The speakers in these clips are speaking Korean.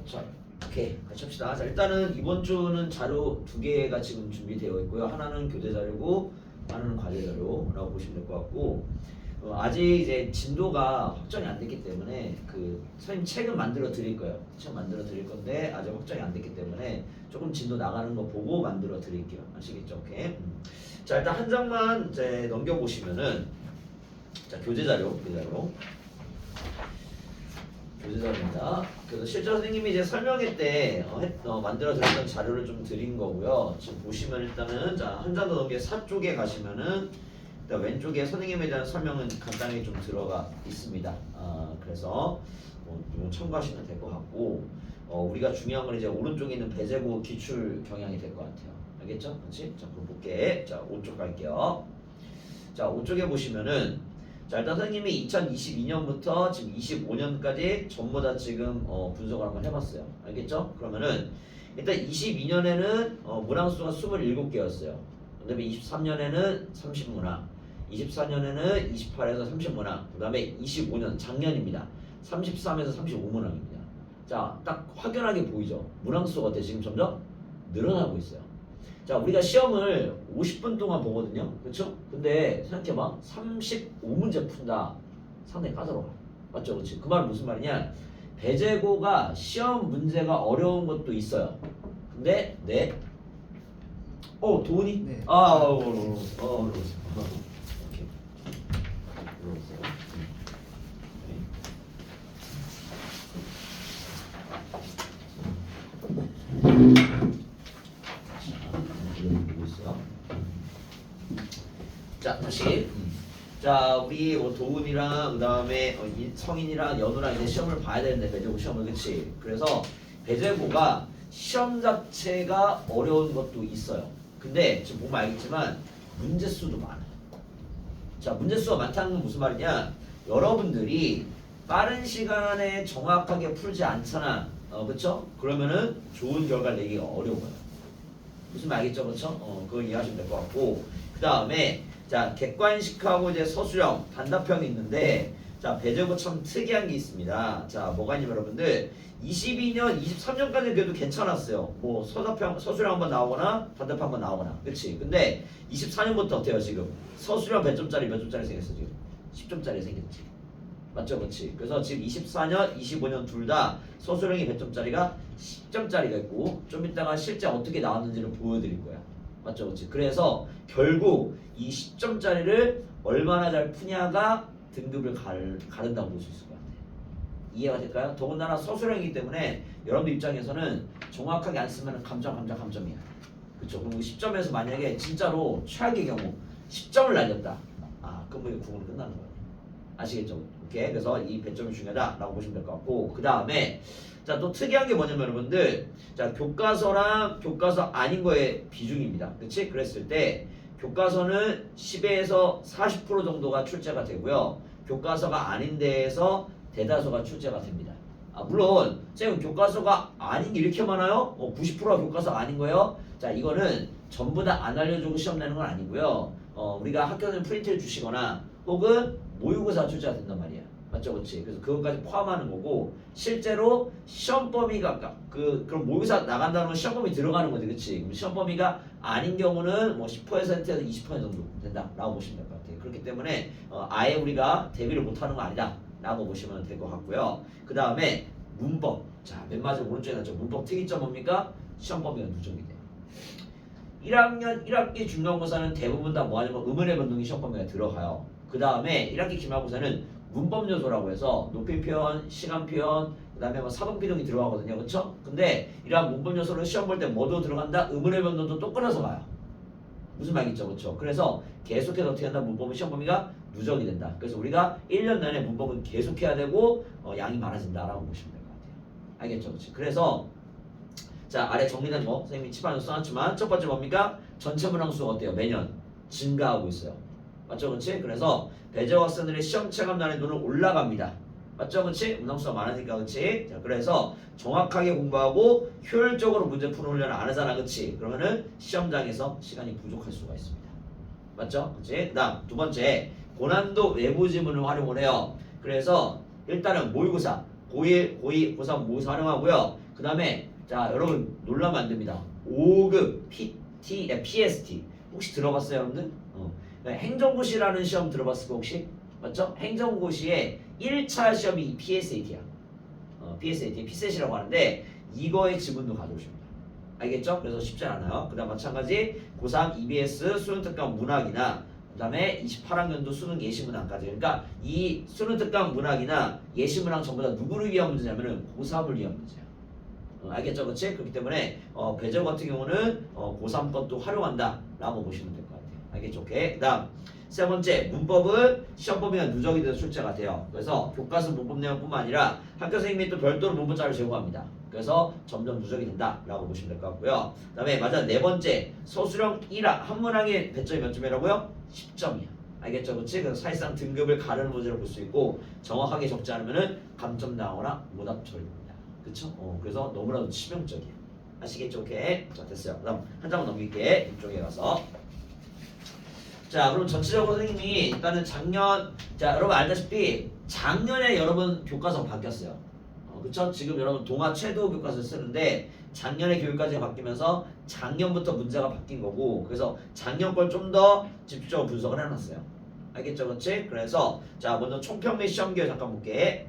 자, 오케이. 같이 합시다. 자, 일단은 이번 주는 자료 2개가 지금 준비되어 있고요. 하나는 교재 자료고 하나는 과제 자료라고 보시면 될 것 같고 아직 이제 진도가 확정이 안 됐기 때문에 그 선생님 책은 만들어 드릴 거예요. 책 만들어 드릴 건데 아직 확정이 안 됐기 때문에 조금 진도 나가는 거 보고 만들어 드릴게요. 아시겠죠? 오케이. 자, 일단 한 장만 이제 넘겨 보시면은 자, 교재 자료입니다. 그래서 실제로 선생님이 이제 설명회 때 만들어 드렸던 자료를 좀 드린 거고요. 지금 보시면 일단은 자, 한 장 더 넘겨 4쪽에 가시면은 일단 왼쪽에 선생님에 대한 설명은 간단히 좀 들어가 있습니다. 그래서 좀 참고하시면 될 것 같고 우리가 중요한 건 이제 오른쪽에 있는 배제고 기출 경향이 될 것 같아요. 알겠죠? 그렇지? 자, 그럼 볼게. 자, 5쪽 갈게요. 자, 5쪽에 보시면은 자, 일단 선생님이 2022년부터 지금 25년까지 전부 다 지금 분석을 한번 해봤어요. 알겠죠? 그러면은 일단 22년에는 문항수가 27개였어요. 그 다음에 23년에는 30문항, 24년에는 28에서 30문항, 그 다음에 25년 작년입니다. 33에서 35문항입니다. 자, 딱 확연하게 보이죠? 문항수가 어때? 지금 점점 늘어나고 있어요. 자, 우리가 시험을 50분 동안 보거든요. 그렇죠? 근데 생각해봐. 35문제 푼다. 상당히 까다로워. 맞죠? 그렇지? 그 말은 무슨 말이냐? 배제고가 시험 문제가 어려운 것도 있어요. 근데 도훈이? 네. 오케이. 자, 다시. 자, 우리 도훈이랑 그다음에 성인이랑 연우랑 이제 시험을 봐야 되는데 배제고 시험을 그치? 그래서 배제고가 시험 자체가 어려운 것도 있어요. 근데 지금 보면 알겠지만 문제 수도 많아요. 자, 문제 수가 많다는 건 무슨 말이냐? 여러분들이 빠른 시간에 정확하게 풀지 않잖아. 그쵸? 그러면은 좋은 결과를 내기가 어려워요. 무슨 말 알겠죠? 그쵸? 그걸 이해하시면 될 것 같고 그 다음에 자, 객관식하고 이제 서술형, 단답형이 있는데 자, 배제고 참 특이한 게 있습니다. 자, 뭐가 있냐면 여러분들 22년, 23년까지는 그래도 괜찮았어요. 뭐 서술형 한번 나오거나 단답형 한번 나오거나. 그치? 근데 24년부터 어때요 지금? 서술형 몇 점짜리 생겼어 지금? 10점짜리 생겼지. 맞죠? 그치? 그래서 지금 24년, 25년 둘 다 서술형이 100점짜리가 10점짜리가 있고 좀 이따가 실제 어떻게 나왔는지를 보여드릴 거야. 맞죠? 그치? 그래서 결국 이 10점짜리를 얼마나 잘 푸냐가 등급을 가른다고 볼 수 있을 것 같아요. 이해가 될까요? 더군다나 서술형이기 때문에 여러분들 입장에서는 정확하게 안 쓰면 감점이야. 그쵸? 그리고 10점에서 만약에 진짜로 최악의 경우 10점을 날렸다. 그럼 이거 구분이 끝나는 거예요. 아시겠죠? 오케이. 그래서 이 배점이 중요하다라고 보시면 될 것 같고 그 다음에 자, 또 특이한 게 뭐냐면 여러분들 자, 교과서랑 교과서 아닌 거의 비중입니다. 그치? 그랬을 때 교과서는 10에서 40% 정도가 출제가 되고요. 교과서가 아닌 데에서 대다수가 출제가 됩니다. 물론 쌤 교과서가 아닌 게 이렇게 많아요? 90%가 교과서 아닌 거예요? 자, 이거는 전부 다 안 알려주고 시험 내는 건 아니고요. 우리가 학교는 프린트를 주시거나 혹은 모의고사 출제가 된단 말이야. 맞죠? 그렇지? 그래서 그것까지 포함하는 거고 실제로 시험 범위가 그럼 모의고사 나간다는 건 시험 범위 들어가는 거지. 그렇지? 그럼 시험 범위가 아닌 경우는 뭐 10%에서 20% 정도 된다라고 보시면 될 것 같아요. 그렇기 때문에 아예 우리가 대비를 못하는 거 아니다 라고 보시면 될 것 같고요. 그 다음에 문법. 자, 맨 마지막 오른쪽에 나죠. 문법 특이점 뭡니까? 시험 범위가 누적이 돼요. 1학년 1학기 중간고사는 대부분 다 뭐하냐면 의문의 변동이 시험 범위가 들어가요. 그 다음에 1학기 기말고사는 문법 요소라고 해서 높이 표현, 시간 표현, 그 다음에 뭐 사분 비동이 들어가거든요. 그쵸? 근데 이러한 문법 요소를 시험 볼 때 뭐도 들어간다? 의문의 변동도 또 끊어서 가요. 무슨 말이겠죠? 그쵸? 그래서 계속해서 어떻게 한다? 문법은 시험 범위가 누적이 된다. 그래서 우리가 1년 내내 문법은 계속해야 되고 양이 많아진다라고 보시면 될 것 같아요. 알겠죠? 그치? 그래서 자, 아래 정리된 거 선생님이 칩안에 써놨지만 첫 번째 뭡니까? 전체 문항수가 어때요? 매년 증가하고 있어요. 맞죠? 그렇지? 그래서 배제고 학생들의 시험 체감 난이도는 올라갑니다. 맞죠? 그렇지? 문항수가 많으니까 그렇지? 자, 그래서 정확하게 공부하고 효율적으로 문제 푸는 훈련을 안 하잖아. 그렇지? 그러면은 시험장에서 시간이 부족할 수가 있습니다. 맞죠? 그렇지? 그다음 두 번째 고난도 외부 지문을 활용을 해요. 그래서 일단은 모의고사 고1, 고2, 고3 모의고사 활용하고요. 그 다음에 자 여러분 놀라면 안 됩니다. 5급 PST 혹시 들어봤어요 여러분들? 행정고시라는 시험 들어봤을 거 혹시? 맞죠? 행정고시의 1차 시험이 PSAT야. PSAT, PSAT이라고 하는데 이거의 지문도 가져오십니다. 알겠죠? 그래서 쉽지 않아요. 그 다음 마찬가지 고3 EBS 수능특강 문학이나 그 다음에 28학년도 수능 예시문항까지. 그러니까 이 수능특강 문학이나 예시문항 전부 다 누구를 위한 문제냐면은 고3을 위한 문제야. 알겠죠? 그렇지? 그렇기 때문에 배제고 같은 경우는 고3 것도 활용한다 라고 보시면 될 것 같아요. 알겠죠? 오케이. 그 다음 세 번째, 문법은 시험 범위가 누적이 돼서 출제가 돼요. 그래서 교과서 문법 내용뿐만 아니라 학교 선생님이 또 별도로 문법자를 제공합니다. 그래서 점점 누적이 된다라고 보시면 될 것 같고요. 그 다음에 맞아 네 번째, 서술형 1학 한 문항의 배점이 몇 점이라고요? 10점이야. 알겠죠? 그렇지? 그래서 사실상 등급을 가르는 문제로 볼 수 있고 정확하게 적지 않으면은 감점 나오거나 오답 처리입니다. 그쵸? 그래서 너무나도 치명적이야. 아시겠죠? 오케이. 자 됐어요. 그다음 한 장만 넘길게. 이쪽에 가서. 자 그럼 전체적으로 선생님이 일단은 자 여러분 알다시피 작년에 여러분 교과서 바뀌었어요. 그쵸? 지금 여러분 동아 최도 교과서 쓰는데 작년에 교육과정이 바뀌면서 작년부터 문제가 바뀐 거고 그래서 작년 걸 좀 더 집중적으로 분석을 해놨어요. 알겠죠? 그렇지? 그래서 자 먼저 총평 및 시험 기회 잠깐 볼게.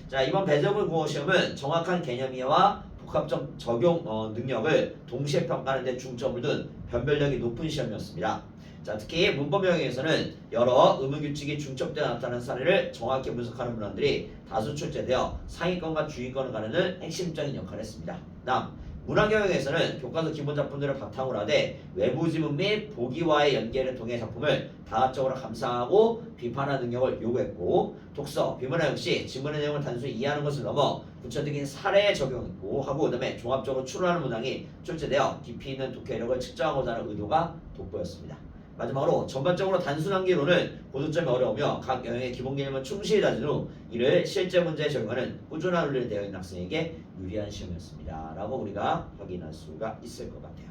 자 이번 배제물 국어 시험은 정확한 개념 이해와 복합적 적용 능력을 동시에 평가하는 데 중점을 둔 변별력이 높은 시험이었습니다. 자 특히 문법 영역에서는 여러 의문규칙이 중첩되어 나타나는 사례를 정확히 분석하는 문항들이 다수 출제되어 상위권과 주위권을 가르는 핵심적인 역할을 했습니다. 다음 문학 영역에서는 교과서 기본 작품들을 바탕으로 하되 외부 지문 및 보기와의 연계를 통해 작품을 다각적으로 감상하고 비판하는 능력을 요구했고 독서, 비문학 역시 지문의 내용을 단순히 이해하는 것을 넘어 구체적인 사례에 적용했고 하고 그 다음에 종합적으로 추론하는 문항이 출제되어 깊이 있는 독해력을 측정하고자 하는 의도가 돋보였습니다. 마지막으로 전반적으로 단순 암기로는 고득점이 어려우며 각 영역의 기본 개념을 충실히 다진 후 이를 실제 문제에 적용하는 꾸준한 훈련이 되어 있는 학생에게 유리한 시험이었습니다. 라고 우리가 확인할 수가 있을 것 같아요.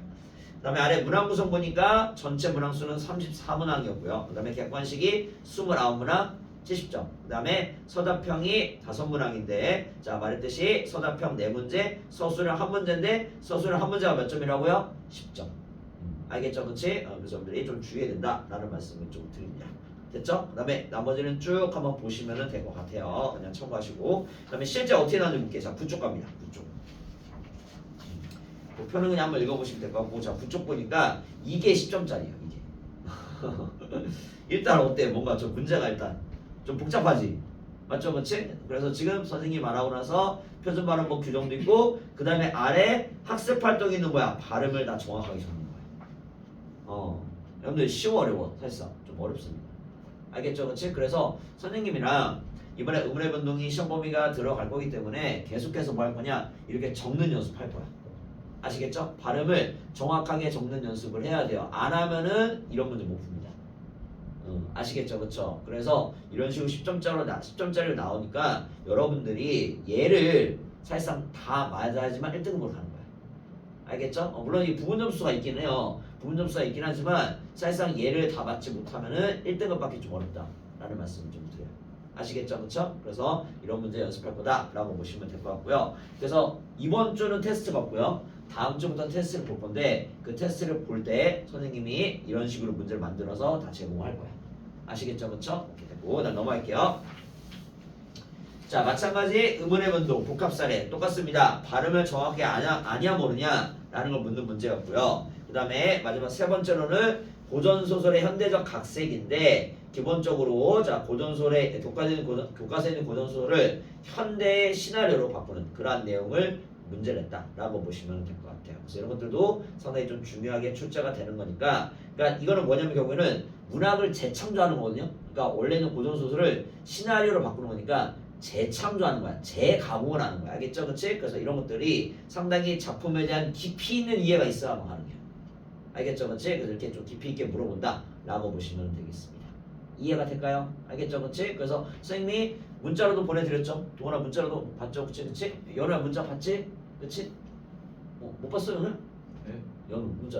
그 다음에 아래 문항 구성 보니까 전체 문항 수는 34문항이었고요. 그 다음에 객관식이 29문항 70점. 그 다음에 서답형이 5문항인데 자 말했듯이 서답형 4문제, 서술형 1문제인데 서술형 1문제가 몇 점이라고요? 10점. 알겠죠? 그치? 그 점들이 좀 주의해야 된다라는 말씀을 좀 드립니다. 됐죠? 그 다음에 나머지는 쭉 한번 보시면 될 것 같아요. 그냥 참고하시고 그 다음에 실제 어떻게 나왔는지 볼게요. 자 부쪽 갑니다. 부쪽 표는 그냥 한번 읽어보시면 될 것 같고 자 부쪽 보니까 이게 10점짜리예요. 이게 일단 어때? 뭔가 좀 문제가 일단 좀 복잡하지? 맞죠? 그치? 그래서 지금 선생님이 말하고 나서 표준 발음 뭐 규정도 있고 그 다음에 아래 학습 활동이 있는 거야. 발음을 다 정확하게 적는 거야. 여러분들 쉬워 어려워? 사실상 좀 어렵습니다. 알겠죠? 그치? 그래서 선생님이랑 이번에 의문의 변동이 시험 범위가 들어갈 거기 때문에 계속해서 뭐 할 거냐? 이렇게 적는 연습할 거야. 아시겠죠? 발음을 정확하게 적는 연습을 해야 돼요. 안 하면은 이런 문제 못 풉니다. 아시겠죠? 그쵸? 그래서 이런 식으로 10점짜리로 나오니까 여러분들이 얘를 사실상 다 맞아야지만 1등급으로 가는 거야. 알겠죠? 물론 이 부분 점수가 있긴 해요. 부분 점수가 있긴 하지만 사실상 얘를 다 맞지 못하면은 1등급 받기 좀 어렵다라는 말씀을 좀 드려요. 아시겠죠? 그쵸? 그래서 이런 문제 연습할 거다라고 보시면 될 것 같고요. 그래서 이번 주는 테스트 받고요. 다음 주부터는 테스트를 볼 건데 그 테스트를 볼 때 선생님이 이런 식으로 문제를 만들어서 다 제공할 거야. 아시겠죠? 그쵸? 이렇게 되고 난 넘어갈게요. 자 마찬가지 의문의 변동 복합 사례 똑같습니다. 발음을 정확히 아냐 모르냐 라는 걸 묻는 문제였고요. 그 다음에 마지막 세 번째로는 고전소설의 현대적 각색인데 기본적으로 자 고전소설의 교과서에 있는 고전소설을 현대의 시나리오로 바꾸는 그러한 내용을 문제를 했다라고 보시면 될 것 같아요. 그래서 이런 것들도 상당히 좀 중요하게 출제가 되는 거니까 그러니까 이거는 뭐냐면 결국에는 문학을 재창조하는 거거든요. 그러니까 원래는 고전소설을 시나리오로 바꾸는 거니까 재창조하는 거야. 재가공을 하는 거야. 알겠죠? 그치? 그래서 이런 것들이 상당히 작품에 대한 깊이 있는 이해가 있어야만 하는 거야. 알겠죠? 그치? 그래서 이렇게 좀 깊이 있게 물어본다 라고 보시면 되겠습니다. 이해가 될까요? 알겠죠? 그치? 그래서 선생님이 문자로도 보내드렸죠? 동원아 문자로도 봤죠? 그치? 그치? 연우야 문자 봤지? 그치? 못 봤어 연우야? 네? 연우 문자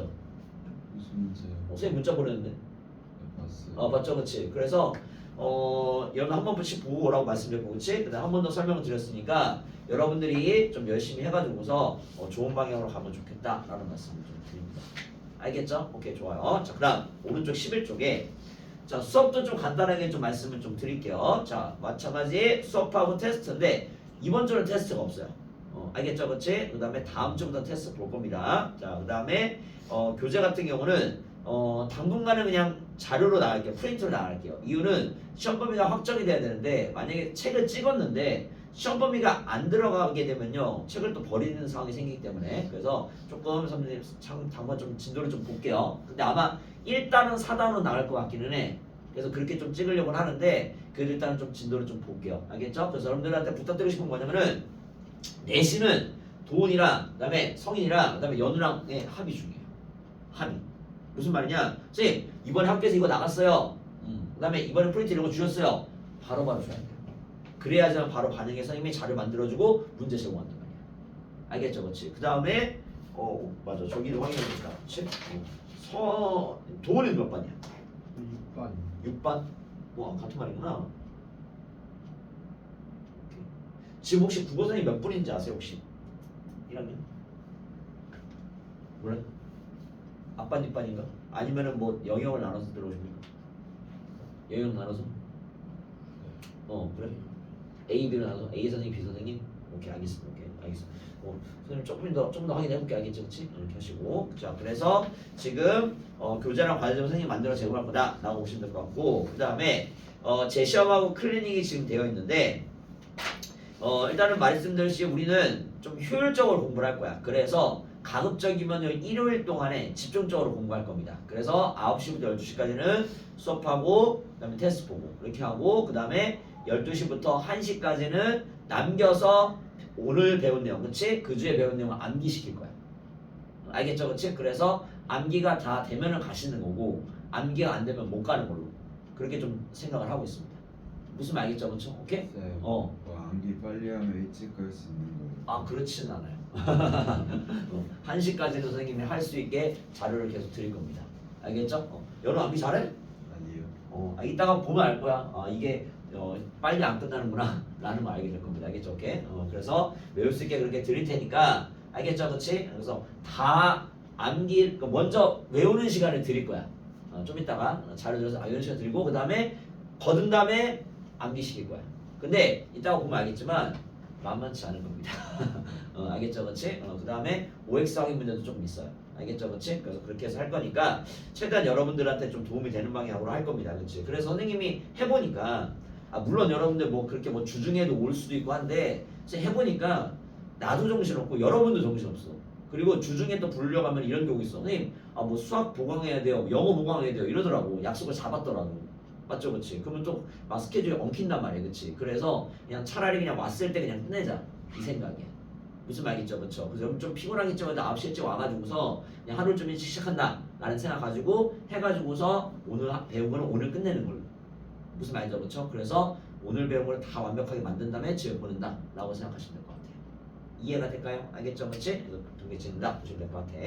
무슨 문제요? 선생님 문자 보냈는데 네, 봤어요. 봤죠? 그치? 그래서 여러분 한 번씩 보고 오라고 말씀드렸고, 그치? 그 다음 한 번 더 설명을 드렸으니까 여러분들이 좀 열심히 해가지고서 좋은 방향으로 가면 좋겠다라는 말씀을 좀 드립니다. 알겠죠? 오케이, 좋아요. 자, 그 다음 오른쪽 11쪽에 자, 수업도 좀 간단하게 좀 말씀을 좀 드릴게요. 자, 마찬가지 수업하고 테스트인데 이번 주는 테스트가 없어요. 알겠죠? 그치? 그 다음에 다음 주부터 테스트 볼 겁니다. 자, 그 다음에 교재 같은 경우는 당분간은 그냥 자료로 나갈게요. 프린트로 나갈게요. 이유는 시험 범위가 확정이 돼야 되는데 만약에 책을 찍었는데 시험 범위가 안 들어가게 되면요 책을 또 버리는 상황이 생기기 때문에 그래서 조금 선생님 당분 좀 진도를 좀 볼게요. 근데 아마 1단은 4단으로 나갈 것 같기는 해. 그래서 그렇게 좀 찍으려고 하는데 그래도 일단은 좀 진도를 좀 볼게요. 알겠죠? 그래서 여러분들한테 부탁드리고 싶은 건 뭐냐면은 내신은 도훈이랑 그다음에 성인이랑 그다음에 연우랑의 합의 중이에요. 합의. 무슨 말이냐? 선생님 이번에 학교에서 이거 나갔어요. 그다음에 이번에 프린트 이런 거 주셨어요. 바로바로 줘야 돼요. 그래야지만 바로 반영해서 선생님이 자료 만들어주고 문제 제공한단 말이야. 알겠죠? 그렇지? 그 다음에 맞아 저기도 확인해보니까 그렇지? 도훈이는 몇 반이야? 6반. 6반? 같은 말이구나. 오케이. 지금 혹시 국어 선생님 몇 분인지 아세요 혹시? 1학년? 몰라요? 앞반 뒷반인가? 아니면은 뭐 영역을 나눠서 들어오십니까? 영역 나눠서? 그래? A, B로 나눠서 A 선생님, B 선생님? 오케이 알겠습니다. 오케이 알겠습니다. 선생님 조금 더 확인해볼게. 알겠죠? 그치? 이렇게 하시고 자 그래서 지금 교재랑 과제 선생님 만들어 제공할 거다 라고 보시면 될 것 같고 그 다음에 재시험하고 클리닉이 지금 되어 있는데 일단은 말씀드렸듯이 우리는 좀 효율적으로 공부를 할 거야. 그래서 가급적이면 일요일 동안에 집중적으로 공부할 겁니다. 그래서 9시부터 12시까지는 수업하고 그 다음에 테스트 보고 이렇게 하고 그 다음에 12시부터 1시까지는 남겨서 오늘 배운 내용 그치? 그 주에 배운 내용을 암기시킬 거야. 알겠죠? 그치? 그래서 암기가 다 되면은 가시는 거고 암기가 안 되면 못 가는 걸로 그렇게 좀 생각을 하고 있습니다. 무슨 말 알겠죠? 그쵸? 오케이? 네. 암기 빨리 하면 일찍 갈 수 있는 거예요. 아 그렇지는 않아요. 1시까지는 선생님이 할 수 있게 자료를 계속 드릴 겁니다. 알겠죠? 여러분 암기 잘해? 아니에요. 이따가 보면 알 거야. 이게 빨리 안 끝나는구나 라는 걸 알게 될 겁니다. 알겠죠? 오케이? 그래서 외울 수 있게 그렇게 드릴 테니까 알겠죠? 그렇지? 그래서 다 암기 먼저 외우는 시간을 드릴 거야. 좀 이따가 자료 들어서 이런 시간 드리고 그 다음에 거둔 다음에 암기 시킬 거야. 근데 이따가 보면 알겠지만 만만치 않을 겁니다. 알겠죠? 그렇지? 그 다음에 OX 확인 문제도 조금 있어요. 알겠죠? 그렇지? 그래서 그렇게 해서 할 거니까 최대한 여러분들한테 좀 도움이 되는 방향으로 할 겁니다. 그렇지? 그래서 선생님이 해보니까 물론 여러분들 뭐 그렇게 뭐 주중에도 올 수도 있고 한데 해보니까 나도 정신없고 여러분도 정신없어. 그리고 주중에 또 부르려고 하면 이런 경우 있어. 선생님 뭐 수학 보강해야 돼요. 영어 보강해야 돼요. 이러더라고. 약속을 잡았더라고. 맞죠? 그치? 그러면 또 막 스케줄이 엉킨단 말이야. 그치? 그래서 그냥 차라리 그냥 왔을 때 그냥 끝내자. 이 생각이야. 무슨 말이죠? 그쵸? 그래서 여러분 좀 피곤하겠죠? 근데 9시 일찍 와가지고서 그냥 하루를 좀 일찍 시작한다. 라는 생각 가지고 해가지고서 오늘 배운 거는 오늘 끝내는 걸로. 무슨 말이죠? 그쵸? 그래서 오늘 배운 걸 다 완벽하게 만든 다음에 집에 보낸다. 라고 생각하시면 될 것 같아요. 이해가 될까요? 알겠죠? 그치? 그래서 동계 찍는다. 보시면 될 것 같아.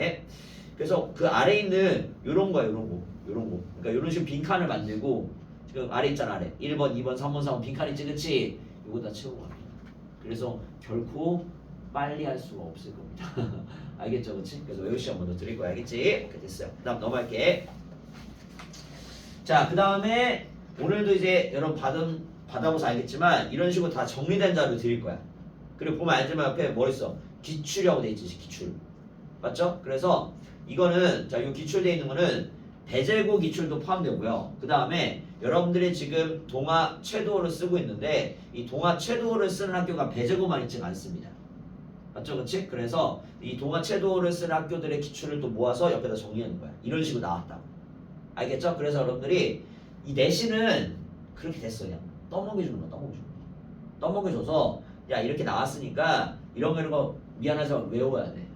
그래서 그 아래에 있는 요런 거야. 요런 거. 그러니까 요런 식으로 빈칸을 만들고 지금 아래 있잖아. 아래 1번, 2번, 3번, 4번 빈칸 있지 그치? 요거 다 채우고 갑니다. 그래서 결코 빨리 할 수가 없을 겁니다. 알겠죠? 그치? 그래서 외우 시험 먼저 드릴 거야. 알겠지? 오케이 됐어요. 그 다음 넘어갈게. 자, 그 다음에 오늘도 이제 여러분 받아보서 알겠지만 이런 식으로 다 정리된 자료 드릴 거야. 그리고 보면 알지만 옆에 뭐 있어? 기출이라고 돼 있지. 기출. 맞죠? 그래서 이거는 자, 이 기출되어 있는 거는 배제고 기출도 포함되고요. 그 다음에 여러분들이 지금 동아 최도어를 쓰고 있는데 이 동아 최도어를 쓰는 학교가 배제고만 있지 않습니다. 맞죠? 그치? 그래서 이 동아 최도어를 쓰는 학교들의 기출을 또 모아서 옆에다 정리하는 거야. 이런 식으로 나왔다고. 알겠죠? 그래서 여러분들이 이 내신은 그렇게 됐어. 그냥 떠먹여주는 거야. 떠먹여줘서 야 이렇게 나왔으니까 이런 거 미안하지만 외워야 돼.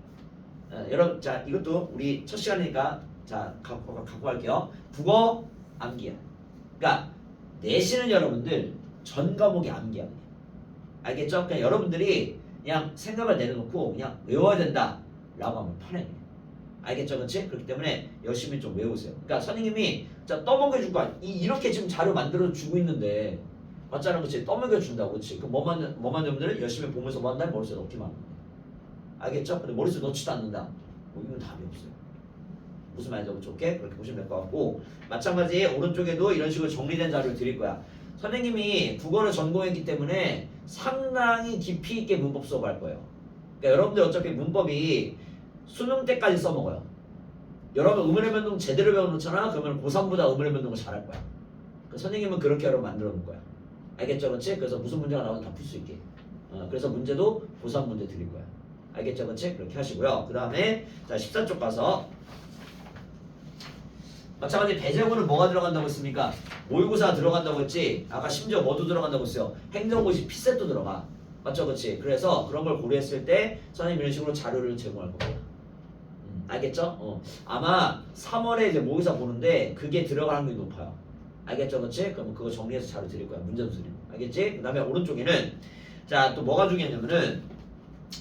여러분 자 이것도 우리 첫 시간이니까 자 갖고 갈게요. 국어 암기야. 그러니까 내신은 여러분들 전 과목이 암기야. 그냥. 알겠죠? 그냥 여러분들이 그냥 생각을 내려놓고 그냥 외워야 된다 라고 하면 편해. 알겠죠, 그렇지? 그렇기 때문에 열심히 좀 외우세요. 그러니까 선생님이 자 떠먹여줄 거야. 이렇게 지금 자료 만들어 주고 있는데 맞잖아, 그렇지? 떠먹여 준다고, 그렇지? 그 뭐만 여러분들은 열심히 보면서 뭐 한다? 머릿속에 넣기만 하는 거야. 알겠죠? 근데 머릿속에 넣지도 않는다. 뭐 이건 답이 없어요. 무슨 말인지 그렇죠? 오케이? 그렇게 보시면 될 것 같고 마찬가지 오른쪽에도 이런 식으로 정리된 자료를 드릴 거야. 선생님이 국어를 전공했기 때문에 상당히 깊이 있게 문법 수업할 거예요. 그러니까 여러분들 어차피 문법이 수능 때까지 써먹어요. 여러분 의문의 변동 제대로 배워놓잖아. 그러면 고3보다 의문의 변동을 잘할 거야. 그 선생님은 그렇게 여러분 만들어 놓을 거야. 알겠죠? 그렇지? 그래서 무슨 문제가 나오든 다 풀 수 있게. 그래서 문제도 고3 문제 드릴 거야. 알겠죠? 그렇지? 그렇게 하시고요. 그 다음에 자 14쪽 가서 마찬가지 배제어는 뭐가 들어간다고 했습니까? 모의고사 들어간다고 했지. 아까 심지어 뭐도 들어간다고 했어요. 행정고시 피셋도 들어가. 맞죠? 그렇지? 그래서 그런 걸 고려했을 때 선생님 이런 식으로 자료를 제공할 겁니다. 알겠죠? 아마 3월에 이제 모의고사 보는데 그게 들어갈 확률이 높아요. 알겠죠? 그렇지? 그럼 그거 정리해서 자료 드릴 거야. 문제수리. 알겠지? 그 다음에 오른쪽에는 자 또 뭐가 중요하냐면은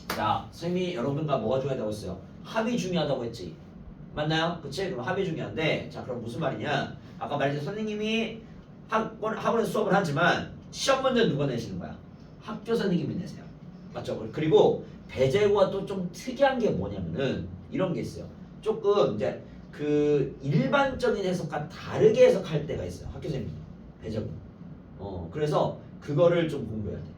자 선생님이 여러분과 뭐가 중요하다고 했어요? 합이 중요하다고 했지. 맞나요? 그치? 그럼 합이 중요한데 자 그럼 무슨 말이냐? 아까 말했듯이 선생님이 학원에서 수업을 하지만 시험 문제는 누가 내시는 거야? 학교 선생님이 내세요. 맞죠? 그리고 배제고가 또 좀 특이한 게 뭐냐면은 이런 게 있어요. 조금 이제 그 일반적인 해석과 다르게 해석할 때가 있어요. 학교 선생님이 배제고. 그래서 그거를 좀 공부해야 돼.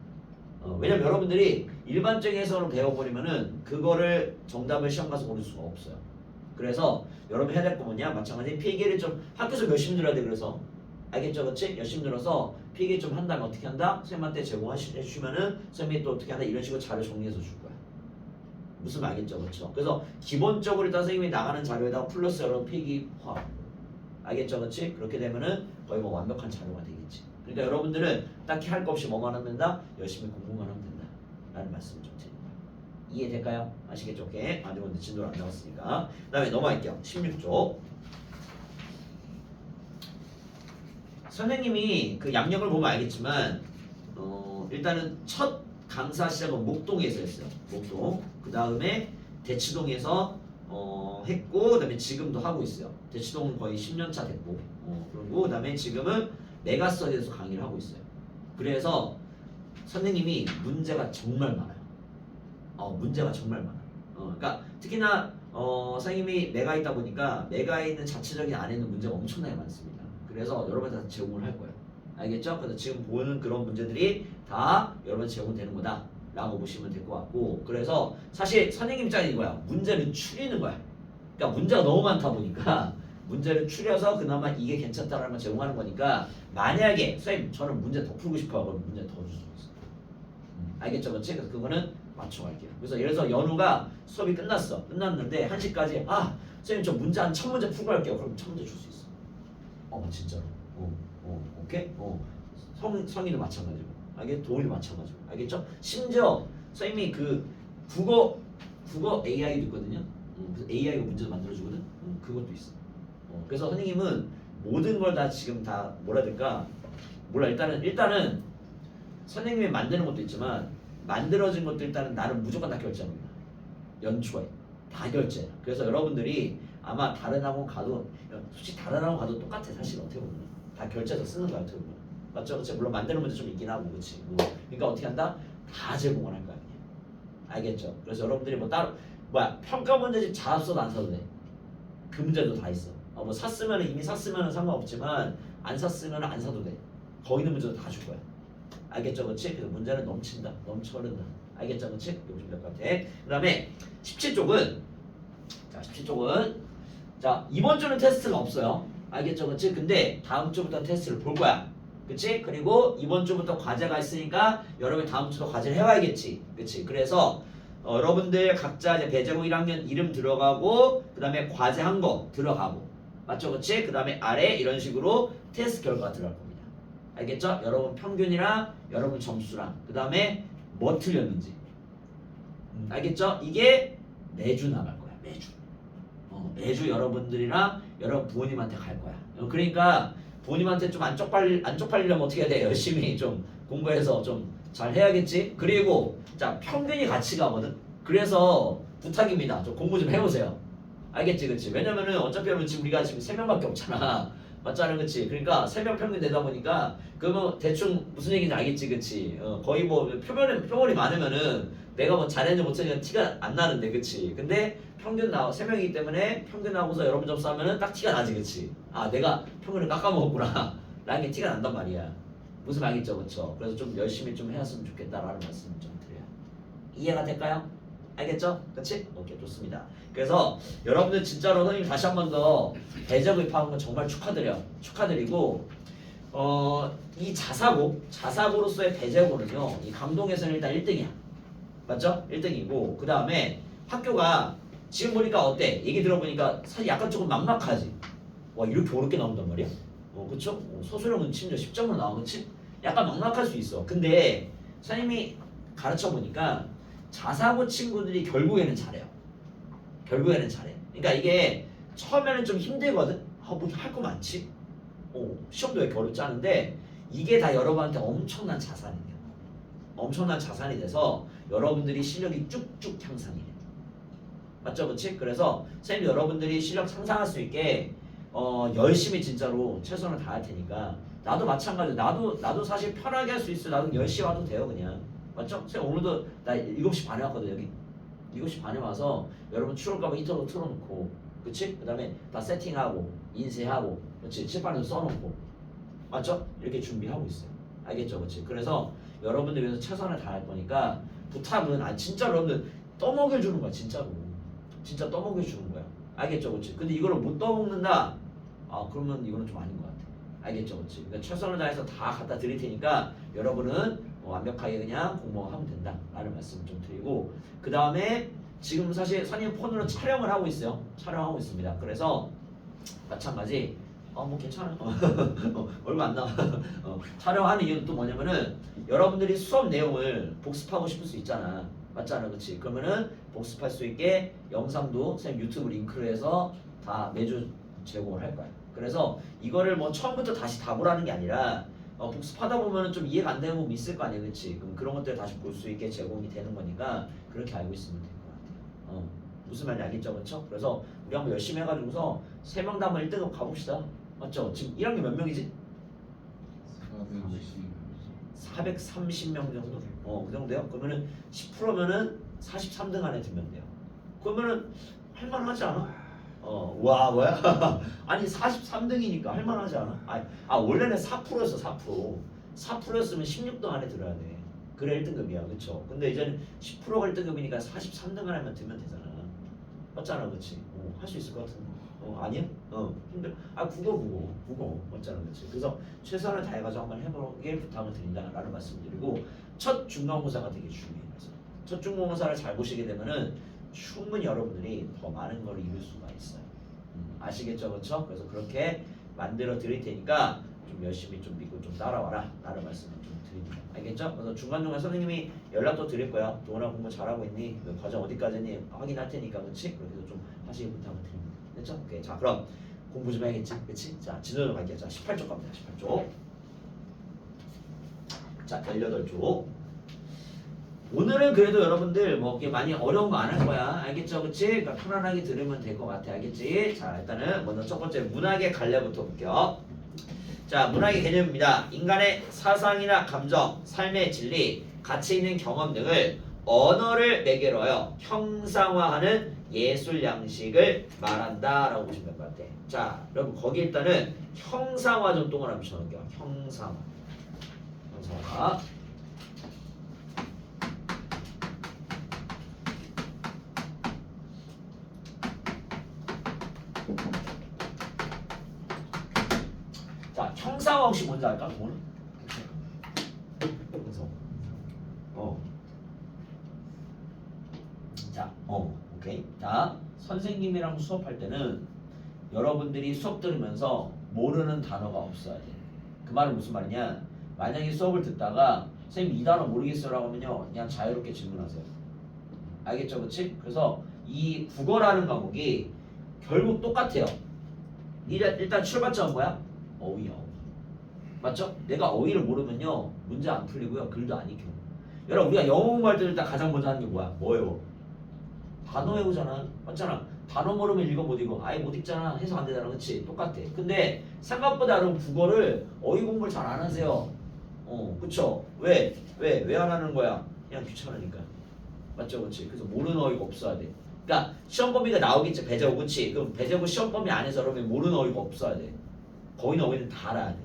왜냐면 여러분들이 일반적인 해석을 배워버리면은 그거를 정답을 시험 가서 고를 수가 없어요. 그래서 여러분 해야 될 거 뭐냐? 마찬가지 필기를 좀 학교에서 열심히 들어야 돼. 그래서 알겠죠? 그렇지? 열심히 들어서 필기 좀 한다면 어떻게 한다? 선생님한테 제공해주시면은 선생님이 또 어떻게 한다? 이런 식으로 자료 정리해서 줄 거야. 무슨 말 알겠죠? 그렇죠? 그래서 기본적으로 일단 선생님이 나가는 자료에다가 플러스 여러 필기 포함. 알겠죠? 그렇지? 그렇게 되면은 거의 뭐 완벽한 자료가 되겠지. 그러니까 여러분들은 딱히 할 거 없이 뭐만 하면 된다? 열심히 공부만 하면 된다. 라는 말씀을 좀 드립니다. 이해될까요? 아시겠죠? 오케이. 아직 근데 진도를 안 나왔으니까. 그 다음에 넘어갈게요. 16쪽. 선생님이 그 양력을 보면 알겠지만 일단은 첫 강사 시작은 목동에서 했어요. 목동. 그 다음에 대치동에서 했고 그 다음에 지금도 하고 있어요. 대치동은 거의 10년차 됐고 그리고 그 다음에 지금은 메가스터디에서 강의를 하고 있어요. 그래서 선생님이 문제가 정말 많아요. 문제가 정말 많아요. 그러니까 특히나 선생님이 메가에 있다 보니까 메가에 있는 자체적인 안에 있는 문제가 엄청나게 많습니다. 그래서 여러분한테 제공을 할 거예요. 알겠죠? 그래서 지금 보는 그런 문제들이 다 여러분한테 제공되는 거다 라고 보시면 될 것 같고 그래서 사실 선생님 입장이 이거야. 문제를 추리는 거야. 그러니까 문제가 너무 많다 보니까 문제를 추려서 그나마 이게 괜찮다라는 걸 제공하는 거니까 만약에 선생님 저는 문제 더 풀고 싶어요. 그럼 문제 더 줄 수 있어요. 알겠죠? 그렇지? 그래서 그거는 맞춰갈게요. 그래서 예를 들어서 연우가 수업이 끝났는데 1시까지 선생님 저 문제 한 1000문제 풀고 갈게요. 그럼 1000문제 줄 수 있어. 진짜로. 오케이? 성희도 마찬가지고. 알겠죠? 도훈이도 마찬가지고. 알겠죠? 심지어 선생님이 그 국어 AI도 있거든요. 그래서 AI가 문제도 만들어주거든. 그것도 있어. 그래서 선생님은 모든 걸 다 지금 다 뭐라 해야 될까? 몰라. 일단은 선생님이 만드는 것도 있지만 만들어진 것도 일단은 나는 무조건 다 결제합니다. 연초에 다 결제. 그래서 여러분들이 아마 다른 학원 가도 솔직히 다른 학원 가도 똑같아. 사실 어떻게 보면 다 결제해서 쓰는 거야. 어떻게 보면 맞죠? 그렇지? 물론 만드는 문제 좀 있긴 하고 그렇지. 그러니까 어떻게 한다? 다 제공을 할 거 아니에요. 알겠죠? 그래서 여러분들이 뭐 따로 평가 문제집 잘 써도 안 사도 돼. 그 문제도 다 있어. 뭐 샀으면 이미 샀으면 상관없지만 안 샀으면 안 사도 돼. 거기 있는 문제도 다 줄 거야. 알겠죠? 그렇지? 그래서 문제는 넘쳐흐른다. 알겠죠? 그렇지? 이거 보시면 될 것 같아. 그 다음에 17쪽은 자 이번 주는 테스트가 없어요. 알겠죠? 그렇지? 근데 다음 주부터 테스트를 볼 거야. 그치? 그리고 이번 주부터 과제가 있으니까 여러분이 다음 주도 과제를 해와야겠지. 그치? 그래서 여러분들 각자 이제 배제고 1학년 이름 들어가고 그 다음에 과제 한 거 들어가고 맞죠? 그치? 그 다음에 아래 이런 식으로 테스트 결과가 들어갈 겁니다. 알겠죠? 여러분 평균이랑 여러분 점수랑 그 다음에 뭐 틀렸는지 알겠죠? 이게 매주 나갈 거야. 매주 여러분들이랑 여러분 부모님한테 갈 거야. 그러니까 부모님한테 좀 안 쪽팔리려면 어떻게 해야 돼? 열심히 좀 공부해서 좀 잘 해야겠지? 그리고 자 평균이 같이 가거든? 그래서 부탁입니다. 좀 공부 좀 해보세요. 알겠지, 그치? 왜냐면은 어차피 하면 지금 우리가 지금 3명밖에 없잖아. 맞잖아, 그치? 그러니까 3명 평균 되다 보니까 그러면 대충 무슨 얘기인지 알겠지, 그치? 거의 뭐 표본이 많으면은 내가 뭐 잘했는지 못했는지 티가 안 나는데, 그치? 근데 평균 3명이기 때문에 평균 나오고서 여러분 접수하면은 딱 티가 나지, 그치? 아, 내가 평균을 깎아먹었구나 라는 게 티가 난단 말이야. 무슨 말이죠, 그쵸? 그래서 좀 열심히 좀 해왔으면 좋겠다라는 말씀 좀 드려요. 이해가 될까요? 알겠죠? 그치? 오케이, 좋습니다. 그래서 여러분들 진짜로 선생님 다시 한 번 더 대적 입학한 건 정말 축하드리고 이 자사고로서의 배제고는요, 이 감동에서는 일단 1등이야. 맞죠? 1등이고 그 다음에 학교가 지금 보니까 어때? 얘기 들어보니까 사실 약간 조금 막막하지. 와, 이렇게 어렵게 나온단 말이야? 그쵸? 소수령은 심지어 10점으로 나오면 약간 막막할 수 있어. 근데 선생님이 가르쳐 보니까 자사고 친구들이 결국에는 잘해요. 그러니까 이게 처음에는 좀 힘들거든. 뭐 할 거 많지. 시험도 왜 이렇게 어렵지 않은데 이게 다 여러분한테 엄청난 자산이에요. 엄청난 자산이 돼서 여러분들이 실력이 쭉쭉 향상이 돼요. 맞죠, 그렇지? 그래서 선생님 여러분들이 실력 상상할 수 있게 열심히 진짜로 최선을 다할 테니까 나도 마찬가지로 나도 사실 편하게 할 수 있어. 나도 10시 와도 돼요, 그냥. 맞죠? 선생님 오늘도 나 7시 반에 왔거든, 여기. 7시 반에 와서 여러분 추울까봐 히터도 틀어놓고, 그치? 그 다음에 다 세팅하고 인쇄하고, 그치? 칠판에도 써놓고, 맞죠? 이렇게 준비하고 있어요. 알겠죠, 그치? 그래서 여러분들 위해서 최선을 다할 거니까 부탁은 진짜로 여러분들 떠먹여주는 거야, 진짜로. 진짜 떠먹여주는 거야. 알겠죠, 그치? 근데 이거를 못 떠먹는다? 그러면 이거는 좀 아닌 것 같아. 알겠죠, 그치? 그러니까 최선을 다해서 다 갖다 드릴 테니까 여러분은 완벽하게 그냥 공부하면 된다 라는 말씀 좀 드리고, 그 다음에 지금 사실 선생님 폰으로 촬영을 하고 있어요. 촬영하고 있습니다. 그래서 마찬가지 뭐 괜찮아. 얼마 안 나와. 촬영하는 이유는 또 뭐냐면은 여러분들이 수업 내용을 복습하고 싶을 수 있잖아. 맞잖아, 그치? 그러면은 복습할 수 있게 영상도 선생님 유튜브 링크로 해서 다 매주 제공을 할 거야. 그래서 이거를 뭐 처음부터 다시 다 보라는 게 아니라 복습하다 보면은 좀 이해가 안 되는 부분이 있을 거 아니야, 그치? 그럼 그런 것들 다시 볼 수 있게 제공이 되는 거니까 그렇게 알고 있으면 될 것 같아요. 무슨 말인지 알겠죠, 그렇죠? 그래서 우리 한번 열심히 해가지고서 3명 다 한번 1등급 가봅시다. 맞죠? 지금 1학년 몇 명이지? 430명 정도? 그 정도요? 그러면은 10%면은 43등 안에 들면 돼요. 그러면은 할만하지 않아? 와, 뭐야? 아니 43등이니까 할만하지 않아? 원래는 4%였어, 4%. 4%였으면 16등 안에 들어야 돼. 그래 1등급이야, 그쵸? 근데 이제는 10%가 1등급이니까 43등 안에만 들면 되잖아. 맞잖아, 그치? 할 수 있을 것 같은데. 아니야? 힘들어. 국어. 맞잖아, 그치? 그래서 최선을 다해가지고 한번 해보게 부탁을 드린다라는 말씀드리고, 첫 중간고사가 되게 중요해요. 그래서 첫 중간고사를 잘 보시게 되면은 충분히 여러분들이 더 많은 걸 이룰 수가 있어요. 아시겠죠, 그렇죠? 그래서 그렇게 만들어 드릴 테니까 좀 열심히 좀 믿고 좀 따라와라 라는 말씀을 좀 드립니다. 알겠죠? 그래서 중간중간 선생님이 연락도 드릴 거야. 동원아 공부 잘하고 있니? 그 과정 어디까지니? 확인할 테니까, 그렇지? 그래서 좀 하시기 부탁을 드립니다. 됐죠? 오케이. 자, 그럼 공부 좀 해야겠지? 그치? 자, 진도로 갈게요. 자, 18쪽 갑니다. 18쪽. 자, 18쪽. 오늘은 그래도 여러분들 뭐 이게 많이 어려운 거 안 할 거야. 알겠죠? 그치? 그러니까 편안하게 들으면 될 것 같아. 알겠지? 자, 일단은 먼저 첫 번째 문학의 갈래부터 볼게요. 자, 문학의 개념입니다. 인간의 사상이나 감정, 삶의 진리, 가치 있는 경험 등을 언어를 매개로 하여 형상화하는 예술 양식을 말한다 라고 보시면 될 것 같아. 자, 여러분 거기 일단은 형상화 좀 동그라미 쳐놓을게요. 형상화. 자, 형상화 혹시 뭔지 알까? 오늘? 자, 오케이. 자, 선생님이랑 수업할 때는 여러분들이 수업 들으면서 모르는 단어가 없어야 돼. 그 말은 무슨 말이냐? 만약에 수업을 듣다가 선생님 이 단어 모르겠어요라고 하면요, 그냥 자유롭게 질문하세요. 알겠죠, 그렇지? 그래서 이 국어라는 과목이 결국 똑같아요. 일단 출발점은 뭐야? 어휘야. 맞죠? 내가 어휘를 모르면요, 문제 안 풀리고요, 글도 안 익혀. 여러분 우리가 영어 공부할 때 일단 가장 먼저 하는 게 뭐야? 뭐예요? 단어 외우잖아. 맞잖아. 단어 모르면 읽어 못 읽어. 아예 못 읽잖아. 해석 안 되잖아. 그치? 똑같아. 근데 생각보다 여러분 국어를 어휘 공부를 잘 안 하세요. 그쵸? 왜 안 하는 거야? 그냥 귀찮으니까. 맞죠? 그치? 그래서 모르는 어휘가 없어야 돼. 그러니까 시험 범위가 나오겠지. 배제고 그치? 그럼 배제고 시험 범위 안에서 여러분 모르는 어휘가 없어야 돼. 거기 있는 어휘는 다 알아야 돼.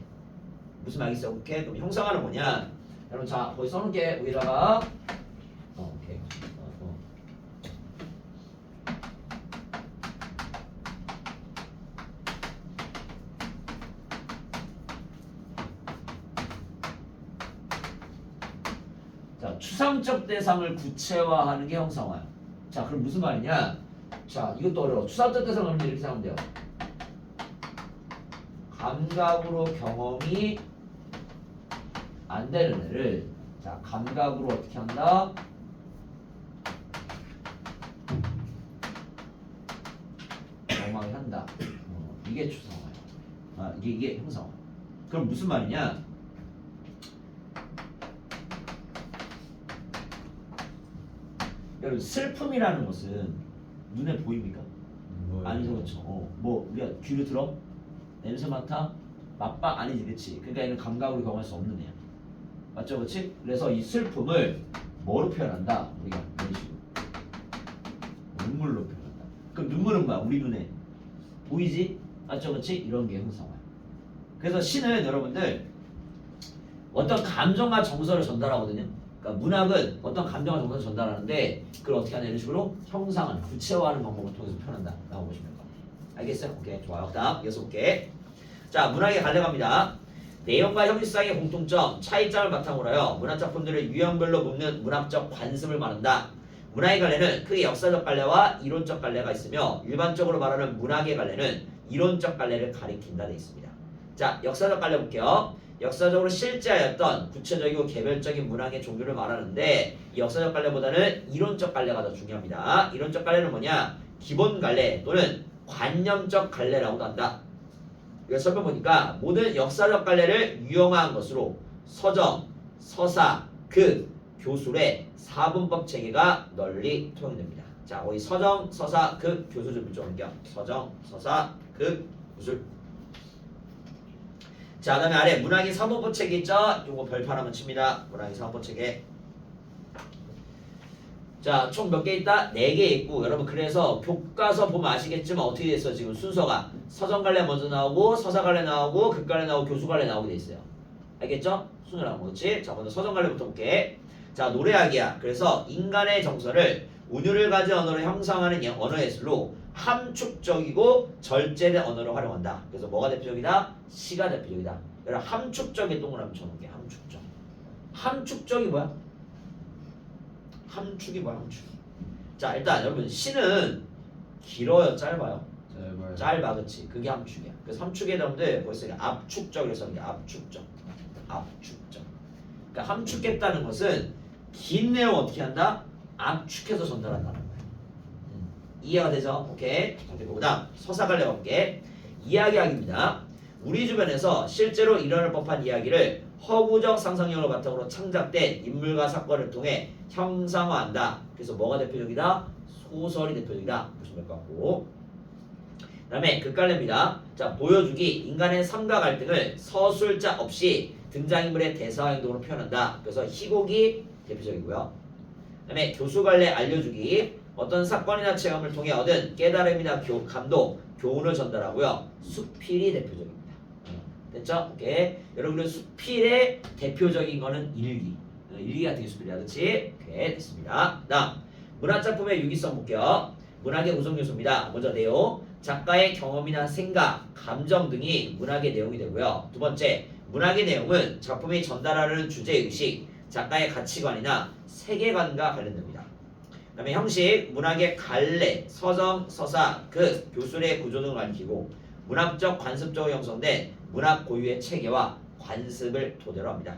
무슨 말 있어? 오케이? 그럼 형상화는 뭐냐? 여러분 자 거기 써놓을게. 여기다가 오케이. 자, 추상적 대상을 구체화하는 게 형상화야. 자, 그럼 무슨 말이냐? 자, 이것도 어려워. 추상적 대상을 이렇게 생각하면 돼요. 감각으로 경험이 안 되는 애를 자, 감각으로 어떻게 한다? 경험하게 한다. 이게 추상화야. 이게 형상화. 그럼 무슨 말이냐? 여러분 슬픔이라는 것은 눈에 보입니까? 아니죠, 그렇죠. 뭐 우리가 귀로 들어? 냄새 맡아? 맛봐? 아니지, 그렇지. 그러니까 얘는 감각으로 경험할 수 없는 애야. 맞죠, 그렇지? 그래서 이 슬픔을 뭐로 표현한다? 우리가 이런 식으로 눈물로 표현한다. 그럼 눈물은 뭐야? 우리 눈에 보이지? 맞죠, 그렇지? 이런 게 형상화야. 그래서 시는 여러분들 어떤 감정과 정서를 전달하거든요. 그러니까 문학은 어떤 감정과 정서를 전달하는데 그걸 어떻게 하냐 이런 식으로 형상화는 구체화하는 방법을 통해서 표현한다 라고 보시면 됩니다. 알겠어요? 오케이, 좋아요. 다음 6개. 자, 문학의 갈래 갑니다. 내용과 형식상의 공통점, 차이점을 바탕으로 하여 문학작품들을 유형별로 묶는 문학적 관습을 말한다. 문학의 갈래는 크게 역사적 갈래와 이론적 갈래가 있으며 일반적으로 말하는 문학의 갈래는 이론적 갈래를 가리킨다 돼 있습니다. 자, 역사적 갈래 볼게요. 역사적으로 실제하였던 구체적이고 개별적인 문학의 종류를 말하는데 이 역사적 갈래보다는 이론적 갈래가 더 중요합니다. 이론적 갈래는 뭐냐? 기본 갈래 또는 관념적 갈래라고도 한다. 이거 설명 보니까 모든 역사적 갈래를 유형화한 것으로 서정, 서사, 극, 교술의 사분법 체계가 널리 통용됩니다. 자, 거기 서정, 서사, 극, 교술 좀 볼게요. 서정, 서사, 극, 교술. 자, 그다음에 아래 문학의 사분법 체계 있죠? 요거 별판 한번 칩니다. 문학의 사분법 체계. 자, 총 몇 개 있다? 4개 있고 여러분 그래서 교과서 보면 아시겠지만 어떻게 됐어? 지금 순서가 서정갈래 먼저 나오고 서사갈래 나오고 극갈래 나오고 교수갈래 나오게 돼 있어요. 알겠죠? 순서랑 그렇지? 자, 먼저 서정갈래부터 볼게. 자, 노래하기야. 그래서 인간의 정서를 운율을 가진 언어로 형성하는 언어 예술로 함축적이고 절제된 언어를 활용한다. 그래서 뭐가 대표적이다? 시가 대표적이다. 여러분 함축적인 동그라미 쳐놓을게. 함축적. 함축적이 뭐야? 함축이 뭐야? 함축. 자, 일단 여러분 시는 길어요? 짧아요? 짧아, 그치? 그게 함축이야. 그래서 함축의 여러분들 벌써 압축적이라고 써는 게 압축적. 압축적. 그러니까 함축했다는 것은 긴 내용 어떻게 한다? 압축해서 전달한다는 거야. 이해가 되죠? 오케이. 자, 그리고 그다음 서사갈래 볼게. 이야기하기입니다. 우리 주변에서 실제로 일어날 법한 이야기를 허구적 상상력을 바탕으로 창작된 인물과 사건을 통해 형상화한다. 그래서 뭐가 대표적이다? 소설이 대표적이다. 보시면 될 것 같고. 그 다음에 극갈래입니다. 자, 보여주기. 인간의 삶과 갈등을 서술자 없이 등장인물의 대사 행동으로 표현한다. 그래서 희곡이 대표적이고요. 그 다음에 교수갈래 알려주기. 어떤 사건이나 체험을 통해 얻은 깨달음이나 감동, 교훈을 전달하고요. 수필이 대표적입니다. 됐죠? 오케이. 여러분들 수필의 대표적인 거는 일기. 일기 같은 게 수필이야. 그렇지? 오케이. 됐습니다. 다음 문학작품의 유기성 볼게요. 문학의 구성 요소입니다. 먼저 내용. 작가의 경험이나 생각, 감정 등이 문학의 내용이 되고요. 두 번째, 문학의 내용은 작품이 전달하는 주제의식, 작가의 가치관이나 세계관과 관련됩니다. 그 다음에 형식, 문학의 갈래, 서정, 서사, 극, 교술의 구조 등을 가리키고 문학적 관습적으로 형성된 문학 고유의 체계와 관습을 토대로 합니다.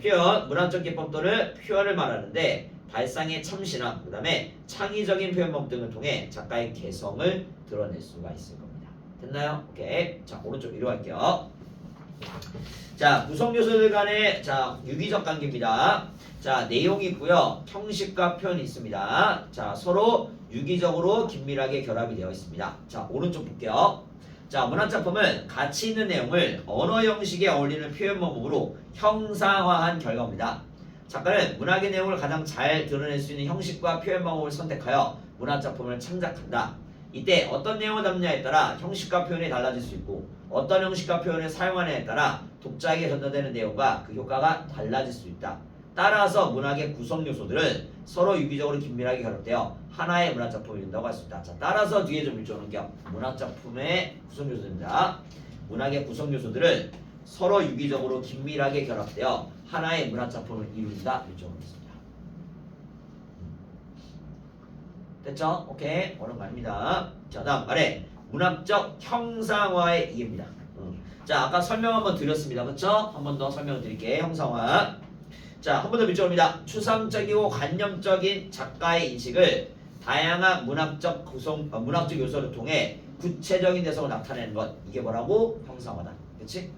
표현, 문학적 기법 또는 표현을 말하는데 발상의 참신함, 그 다음에 창의적인 표현법 등을 통해 작가의 개성을 드러낼 수가 있을 겁니다. 됐나요? 오케이. 자, 오른쪽 위로 갈게요. 자, 구성 요소들 간의 자 유기적 관계입니다. 자, 내용이 있고요. 형식과 표현이 있습니다. 자, 서로 유기적으로 긴밀하게 결합이 되어 있습니다. 자, 오른쪽 볼게요. 자, 문학작품은 가치 있는 내용을 언어 형식에 어울리는 표현 방법으로 형상화한 결과입니다. 작가는 문학의 내용을 가장 잘 드러낼 수 있는 형식과 표현 방법을 선택하여 문학작품을 창작한다. 이때 어떤 내용을 담느냐에 따라 형식과 표현이 달라질 수 있고 어떤 형식과 표현을 사용하느냐에 따라 독자에게 전달되는 내용과 그 효과가 달라질 수 있다. 따라서 문학의 구성 요소들은 서로 유기적으로 긴밀하게 결합되어 하나의 문학작품이 된다고 할 수 있다. 자, 따라서 뒤에 좀 읽어놓을게요. 문학작품의 구성 요소입니다. 문학의 구성 요소들은 서로 유기적으로 긴밀하게 결합되어 하나의 문학작품을 이룬다. 읽어놓겠습니다. 됐죠? 오케이. 어려운 거 아닙니다. 자, 다음 말에 문학적 형상화의 이해입니다. 자, 아까 설명 한번 드렸습니다. 그렇죠? 한 번 더 설명을 드릴게요. 형상화. 자, 한 번 더 밑줄입니다. 추상적이고 관념적인 작가의 인식을 다양한 문학적 요소를 통해 구체적인 대상으로 나타내는 것. 이게 뭐라고? 형상화다. 그렇지?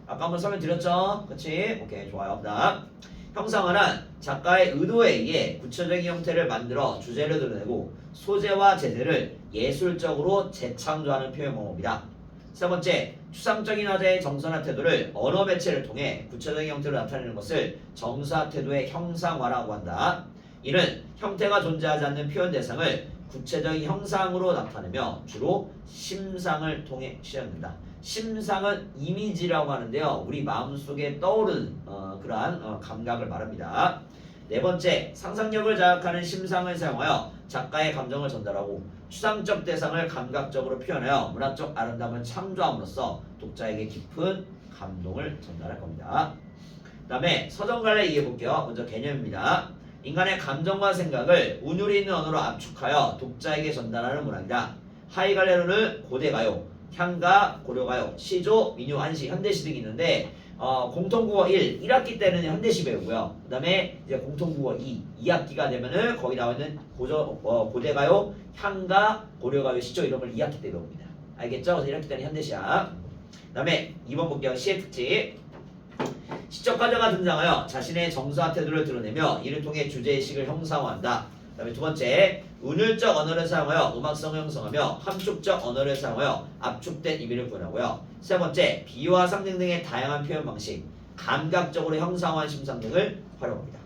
아까 한번 설명 드렸죠? 그렇지? 오케이, 좋아요. 그다음 형상화는 작가의 의도에 의해 구체적인 형태를 만들어 주제를 드러내고 소재와 재질을 예술적으로 재창조하는 표현 방법이다. 세 번째, 추상적인 화자의 정서나 태도를 언어 매체를 통해 구체적인 형태로 나타내는 것을 정서와 태도의 형상화라고 한다. 이는 형태가 존재하지 않는 표현 대상을 구체적인 형상으로 나타내며 주로 심상을 통해 실현된다. 심상은 이미지라고 하는데요. 우리 마음속에 떠오르는 그러한 감각을 말합니다. 네 번째, 상상력을 자극하는 심상을 사용하여 작가의 감정을 전달하고 추상적 대상을 감각적으로 표현하여 문학적 아름다움을 창조함으로써 독자에게 깊은 감동을 전달할 겁니다. 그 다음에 서정갈래 이해해볼게요. 먼저 개념입니다. 인간의 감정과 생각을 운율이 있는 언어로 압축하여 독자에게 전달하는 문학이다. 하이갈레로는 고대가요, 향가, 고려가요, 시조, 민요, 한시, 현대시 등이 있는데 공통국어 1학기 때는 현대시 배우고요. 그 다음에 이제 공통국어 2학기가 되면은 거기 나와 있는 고대가요, 향가, 고려가요, 시조 이런 걸 2학기 때 배웁니다. 알겠죠? 그래서 1학기 때는 현대시야. 그 다음에 2번 볼게요. 시의 특징. 시적 화자가 등장하여 자신의 정서와 태도를 드러내며 이를 통해 주제의식을 형상화한다. 그 다음에 두 번째, 운율적 언어를 사용하여 음악성을 형성하며 함축적 언어를 사용하여 압축된 의미를 구현하고요. 세 번째, 비유와 상징 등의 다양한 표현 방식, 감각적으로 형상화한 심상 등을 활용합니다.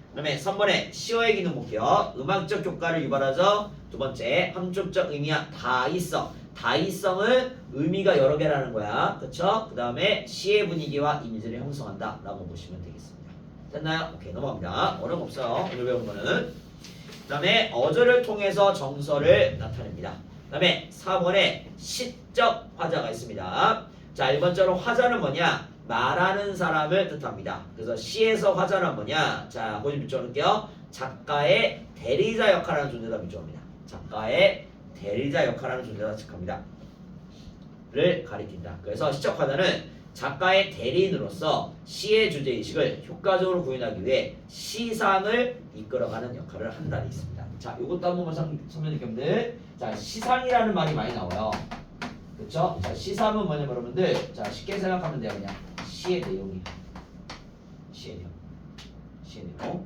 그 다음에 3번에 시어의 기능 볼게요. 음악적 효과를 유발하죠. 두 번째, 함축적 의미와 다이성. 다이성은 의미가 여러 개라는 거야. 그쵸? 그 다음에 시의 분위기와 이미지를 형성한다 라고 보시면 되겠습니다. 됐나요? 오케이, 넘어갑니다. 어려움 없어요. 오늘 배운 거는. 그 다음에 어조를 통해서 정서를 나타냅니다. 그 다음에 4번에 시적 화자가 있습니다. 자, 1번째로 화자는 뭐냐? 말하는 사람을 뜻합니다. 그래서 시에서 화자는 뭐냐? 자, 고집 밑줄을게요. 작가의 대리자 역할하는 존재다 밑줄입니다. 작가의 대리자 역할하는 존재다 측합니다. 를 가리킨다. 그래서 시적 화자는 작가의 대리인으로서 시의 주제의식을 효과적으로 구현하기 위해 시상을 이끌어가는 역할을 한다는 있습니다. 자, 이것도 한 번만 설명해 드릴게요. 자, 시상이라는 말이 많이 나와요. 그쵸? 자, 시상은 뭐냐면 여러분들, 자, 쉽게 생각하면 돼요. 그냥 시의 내용이에요. 시의 내용. 시의 내용.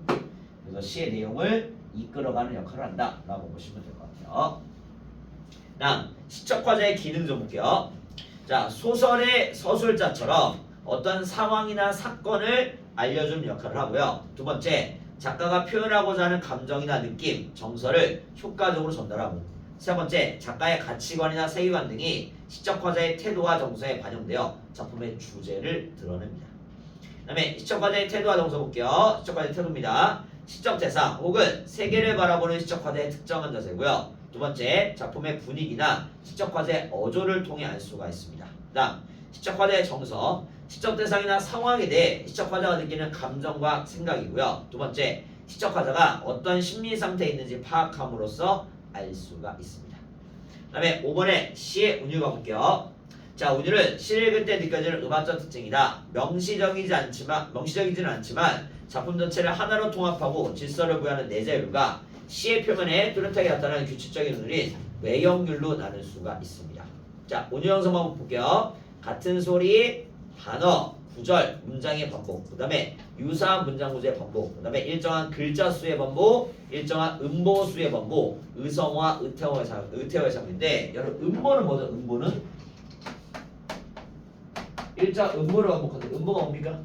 그래서 시의 내용을 이끌어가는 역할을 한다 라고 보시면 될 것 같아요. 다음, 시적 화자의 기능 좀 볼게요. 자, 소설의 서술자처럼 어떤 상황이나 사건을 알려주는 역할을 하고요. 두 번째, 작가가 표현하고자 하는 감정이나 느낌, 정서를 효과적으로 전달하고, 세 번째, 작가의 가치관이나 세계관 등이 시적 화자의 태도와 정서에 반영되어 작품의 주제를 드러냅니다. 그 다음에 시적 화자의 태도와 정서 볼게요. 시적 화자의 태도입니다. 시적 대상 혹은 세계를 바라보는 시적 화자의 특정한 자세고요. 두 번째, 작품의 분위기나 시적 화자의 어조를 통해 알 수가 있습니다. 다음, 시적 화자의 정서, 시적 대상이나 상황에 대해 시적 화자가 느끼는 감정과 생각이고요. 두 번째, 시적 화자가 어떤 심리 상태에 있는지 파악함으로써 알 수가 있습니다. 그 다음에 5번에 시의 운율 볼게요. 자, 운율은 시를 읽을 때 느껴지는 음악적 특징이다. 명시적이지는 않지만 작품 전체를 하나로 통합하고 질서를 부여하는 내재율과 시의 표면에 뚜렷하게 나타나는 규칙적인 운율인 외형률로 나눌 수가 있습니다. 자, 운율 형성 한번 볼게요. 같은 소리, 단어, 구절, 문장의 반복, 그 다음에 유사한 문장 구조의 반복, 그 다음에 일정한 글자 수의 반복, 일정한 음보 수의 반복, 의성어와 의태어의 사용인데 여러분 음보는 뭐죠? 음보는 일정 음보를 반복하는 음보가 뭡니까?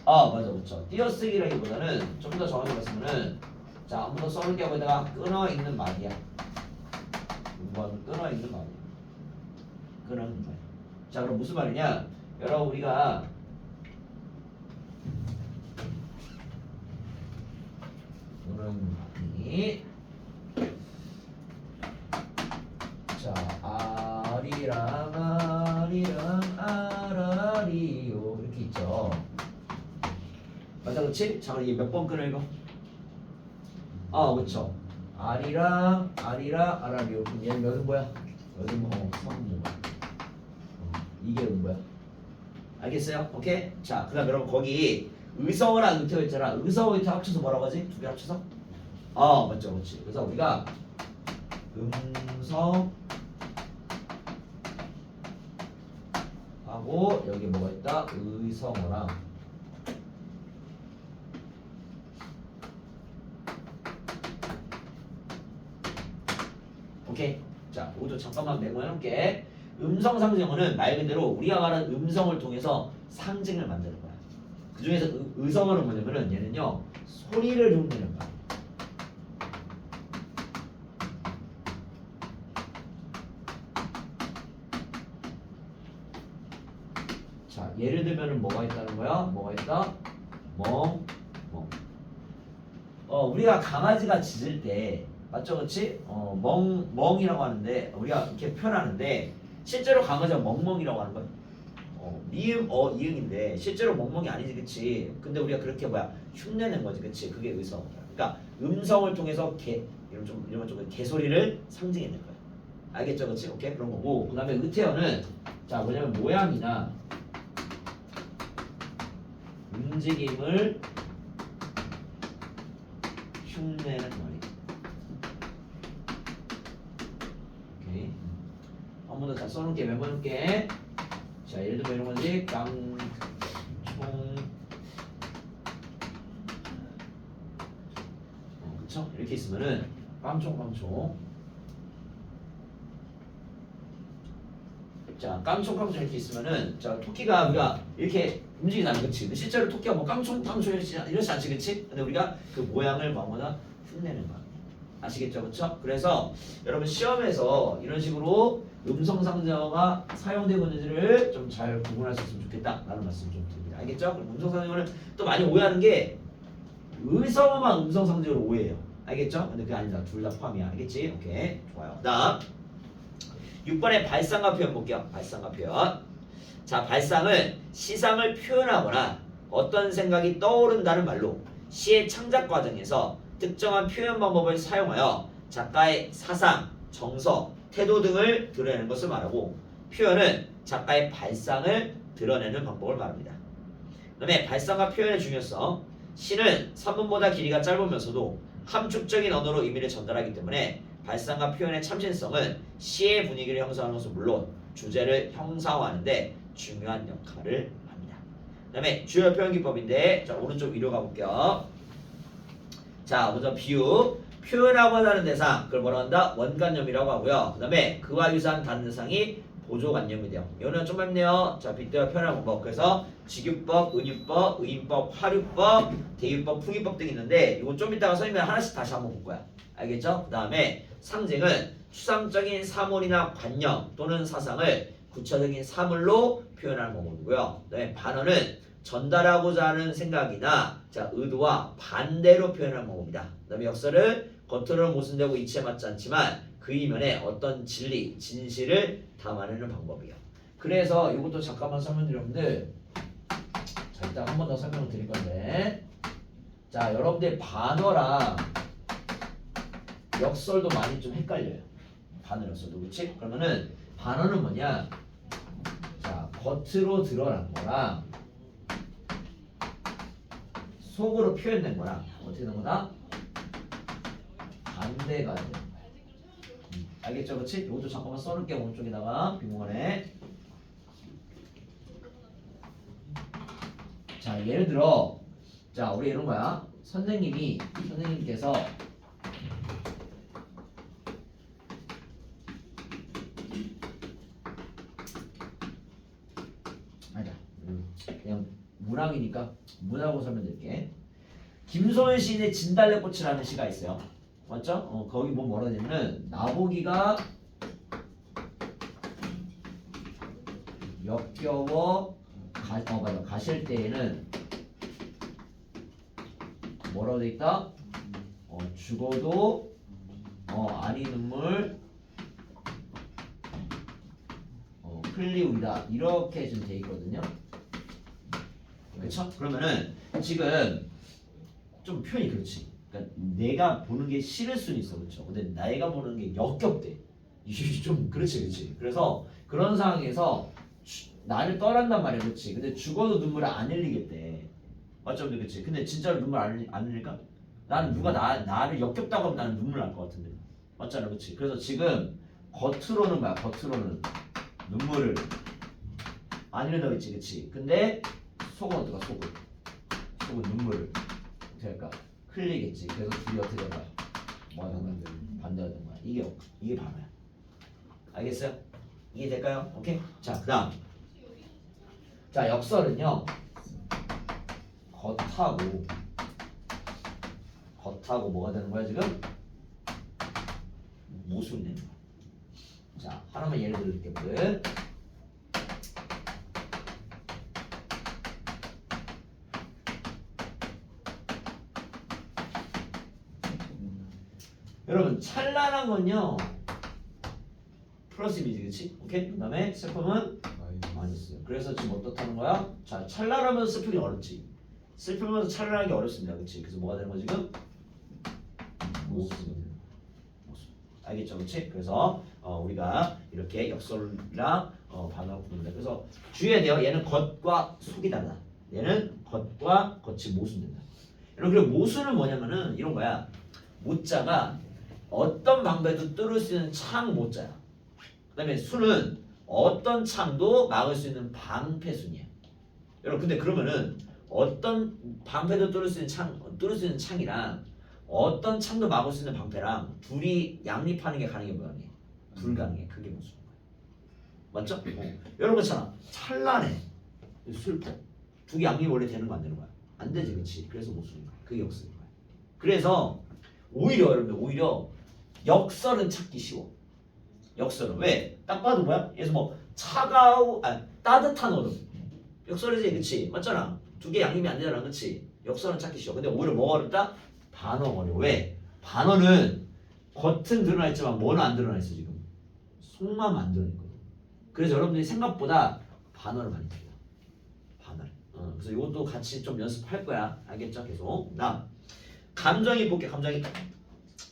아 맞아 그렇죠. 띄어쓰기라기보다는 좀 더 정확히 말씀은 자 아무도 써는 게 여기다가 끊어 있는 말이야. 음보는 끊어 있는 말이야. 끊어 있는 말. 자 그럼 무슨 말이냐? 여러분 우리가 오는 말이 자 아리랑 아라리요 이렇게 있죠. 맞아 그렇지? 자 그럼 이몇 번 끊어 이거? 아 그렇죠. 아리랑 아라리요. 그럼 얘는 몇은 뭐야? 여기 뭐 성분 이게 뭐야? 알겠어요? 오케이? 자, 그 다음 여러분 거기 의성어랑 의태어 있잖아. 의성어 의태어 합쳐서 뭐라고 하지? 두 개 합쳐서? 아 맞죠 그렇지. 그래서 우리가 음성 하고 여기 뭐가 있다? 의성어랑 오케이? 자, 이것도 잠깐만 메모해놓을게. 음성 상징어는 말 그대로 우리가 말하는 음성을 통해서 상징을 만드는 거야. 그 중에서 의성어는 뭐냐면은 얘는요 소리를 흉내는 거야. 자, 예를 들면은 뭐가 있다는 거야? 뭐가 있다? 멍. 우리가 강아지가 짖을 때 맞죠, 그렇지? 멍이라고 하는데 우리가 이렇게 표현하는데 실제로 강아지가 멍멍이라고 하는 거야. 미음 이응인데 실제로 멍멍이 아니지, 그치? 근데 우리가 그렇게 흉내낸 거지, 그치? 그게 의성어야. 그러니까 음성을 통해서 이런 좀 개소리를 상징해낸 거야. 알겠죠, 그치? 오케이, 그런 거고. 그다음에 의태어는 자 뭐냐면 모양이나 움직임을 흉내는 말이야. 오케이. 한 번 더 잘 써놓을게. 메모해놓을게. 자 예를 들면 이런 거지. 깡총 그쵸? 이렇게 있으면은 깡총 자 깡총 이렇게 있으면은 자 토끼가 우리가 이렇게 움직이잖아, 그치? 근데 실제로 토끼가 뭐 깡총 이러지 않지, 그치? 근데 우리가 그 모양을 뭐하거나 흉내는 거야. 아시겠죠, 그쵸? 그래서 여러분 시험에서 이런 식으로 음성 상징어가 사용되고 있는지를 좀 잘 구분할 수 있으면 좋겠다라는 말씀 좀 드립니다. 알겠죠? 그럼 음성 상징어는 또 많이 오해하는 게 의성어만 음성 상징어로 오해해요. 알겠죠? 근데 그게 아니다. 둘 다 포함이야. 알겠지? 오케이. 좋아요. 다음 6번의 발상과 표현 볼게요. 발상과 표현. 자, 발상은 시상을 표현하거나 어떤 생각이 떠오른다는 말로 시의 창작 과정에서 특정한 표현 방법을 사용하여 작가의 사상, 정서, 태도 등을 드러내는 것을 말하고 표현은 작가의 발상을 드러내는 방법을 말합니다. 그 다음에 발상과 표현의 중요성. 시는 산문보다 길이가 짧으면서도 함축적인 언어로 의미를 전달하기 때문에 발상과 표현의 참신성은 시의 분위기를 형성하는 것은 물론 주제를 형상화하는데 중요한 역할을 합니다. 그 다음에 주요 표현 기법인데 자 오른쪽 위로 가볼게요. 자 먼저 비유. 표현하고 하는 대상 그걸 뭐라고 한다? 원관념이라고 하고요. 그 다음에 그와 유사한 다른 대상이 보조관념이 돼요. 이거는 좀 맵네요. 자 빗대어 표현하는 방법. 그래서 직유법, 은유법, 의인법, 화류법, 대유법, 풍유법 등이 있는데 이거 좀 이따가 선생님이 하나씩 다시 한번 볼 거야. 알겠죠? 그 다음에 상징은 추상적인 사물이나 관념 또는 사상을 구체적인 사물로 표현하는 방법이고요. 그 다음에 반어는 전달하고자 하는 생각이나 자 의도와 반대로 표현하는 방법입니다. 그 다음에 역설은 겉으로는 모순되고 이치에 맞지 않지만 그 이면에 어떤 진리, 진실을 담아내는 방법이에요. 그래서 이것도 잠깐만 설명드렸는데 자 일단 한 번 더 설명을 드릴 건데 자 여러분들 반어랑 역설도 많이 좀 헷갈려요. 반어 역설도 그렇지? 그러면은 반어는 뭐냐? 자 겉으로 드러난 거랑 속으로 표현된 거랑 어떻게 된 거다? 반대가 되는 거야. 알겠죠? 그렇지? 이것도 잠깐만 써놓을게. 오른쪽에다가 빈공간에 자 예를 들어 자 우리 이런 거야. 선생님께서 아니다 그냥 문학이니까 문하고 설명드릴게. 김소연 시인의 진달래꽃이라는 시가 있어요. 맞죠? 거기 뭐 뭐라 되냐면 나보기가 역겨워 맞아 가실 때에는 뭐라고 돼 있다? 죽어도 아니 눈물 흘리우리다 이렇게 지금 돼 있거든요. 그렇죠? 그러면은 지금 좀 표현이 그렇지. 그러니까 내가 보는 게 싫을 수는 있어, 그렇죠? 근데 내가 보는 게 역겹대. 이게 좀 그렇지. 그래서 그런 상황에서 나를 떠난단 말이야, 그렇지? 근데 죽어도 눈물을 안 흘리겠대. 맞죠, 그렇지? 근데 진짜로 눈물 안 흘릴까? 나는 누가 나를 역겹다고 하면 나는 눈물 날 것 같은데. 맞잖아, 그렇지? 그래서 지금 겉으로는 뭐야? 겉으로는 눈물을 안 흘린다고 했지, 그렇지? 근데 속은 어떨까? 속은 눈물을 어떻게 할까? 흘리겠지. 그래서 둘이 어떻게 된 거야? 뭐 하는 거야? 반대가 된 거야. 이게 바로야. 알겠어요? 이해될까요? 오케이? 자, 그 다음. 자, 역설은요. 겉하고 뭐가 되는 거야, 지금? 모순이 되는 거야. 자, 하나만 예를 들어줄게. 여러분 찬란한 건요 플러스 이미지 그치? 오케이? 그 다음에 슬픔은 마이너스. 그래서 지금 어떻다는 거야? 자 찬란하면서 슬프기 어렵지. 슬프면서 찬란하기 어렵습니다. 그치? 그래서 뭐가 되는 거 지금? 모순. 알겠죠? 그치? 그래서 우리가 이렇게 역설이랑 반어를 구분한다. 그래서 주의해야 돼요. 얘는 겉과 속이 달라. 얘는 겉과 겉이 모순된다. 여러분 그리고 모순은 뭐냐면은 이런 거야. 모자가 어떤 방배도 뚫을 수 있는 창 모자야. 그 다음에 수는 어떤 창도 막을 수 있는 방패순이야. 여러분 근데 그러면은 어떤 방패도 뚫을 수 있는 창이랑 어떤 창도 막을 수 있는 방패랑 둘이 양립하는 게 가능해 보이니? 불가능해. 그게 무슨 거야? 맞죠? 여러분 그렇잖아. 찬란해. 슬퍼. 두 개 양립 원래 되는 거 안 되는 거야? 안 되지, 그렇지? 그래서 못 쓰는 거야. 그게 역설인 거야. 그래서 오히려 역설은 찾기 쉬워. 역설은 왜? 딱 봐도 뭐야? 그래서 뭐 따뜻한 얼음. 역설이지, 그렇지? 맞잖아. 두 개 양립이 안 되잖아, 그렇지? 역설은 찾기 쉬워. 근데 오히려 뭐가 어렵다? 반어가 어려워. 왜? 반어는 겉은 드러나 있지만 뭐는 안 드러나 있어 지금. 속만 안 드러나 있거든. 그래서 여러분들이 생각보다 반어를 많이 들어요. 반어를. 그래서 이것도 같이 좀 연습할 거야. 알겠죠? 계속. 나 감정이입 볼게. 감정이입.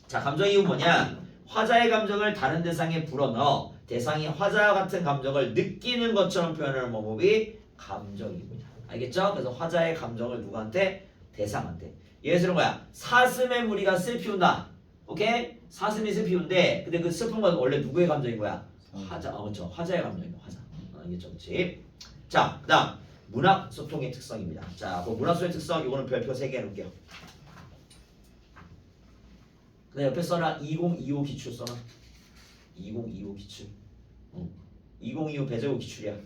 자, 감정이입은 뭐냐? 화자의 감정을 다른 대상에 불어넣어 대상이 화자와 같은 감정을 느끼는 것처럼 표현하는 방법이 감정이입이야. 알겠죠? 그래서 화자의 감정을 누구한테? 대상한테. 예를 들어 뭐야? 사슴의 무리가 슬피 운다. 오케이? 사슴이 슬피 운데 근데 그 슬픈 건 원래 누구의 감정인 거야? 화자. 그렇죠. 화자의 감정인 거야. 화자. 알겠죠? 그렇지? 자, 그다음 문학 소통의 특성입니다. 자, 그 문학 소통의 특성 이거는 별표 3개 해놓을게요. 근데 옆에 써놔. 2025 기출 써놔. 2025 기출. 2025 배제고 기출이야.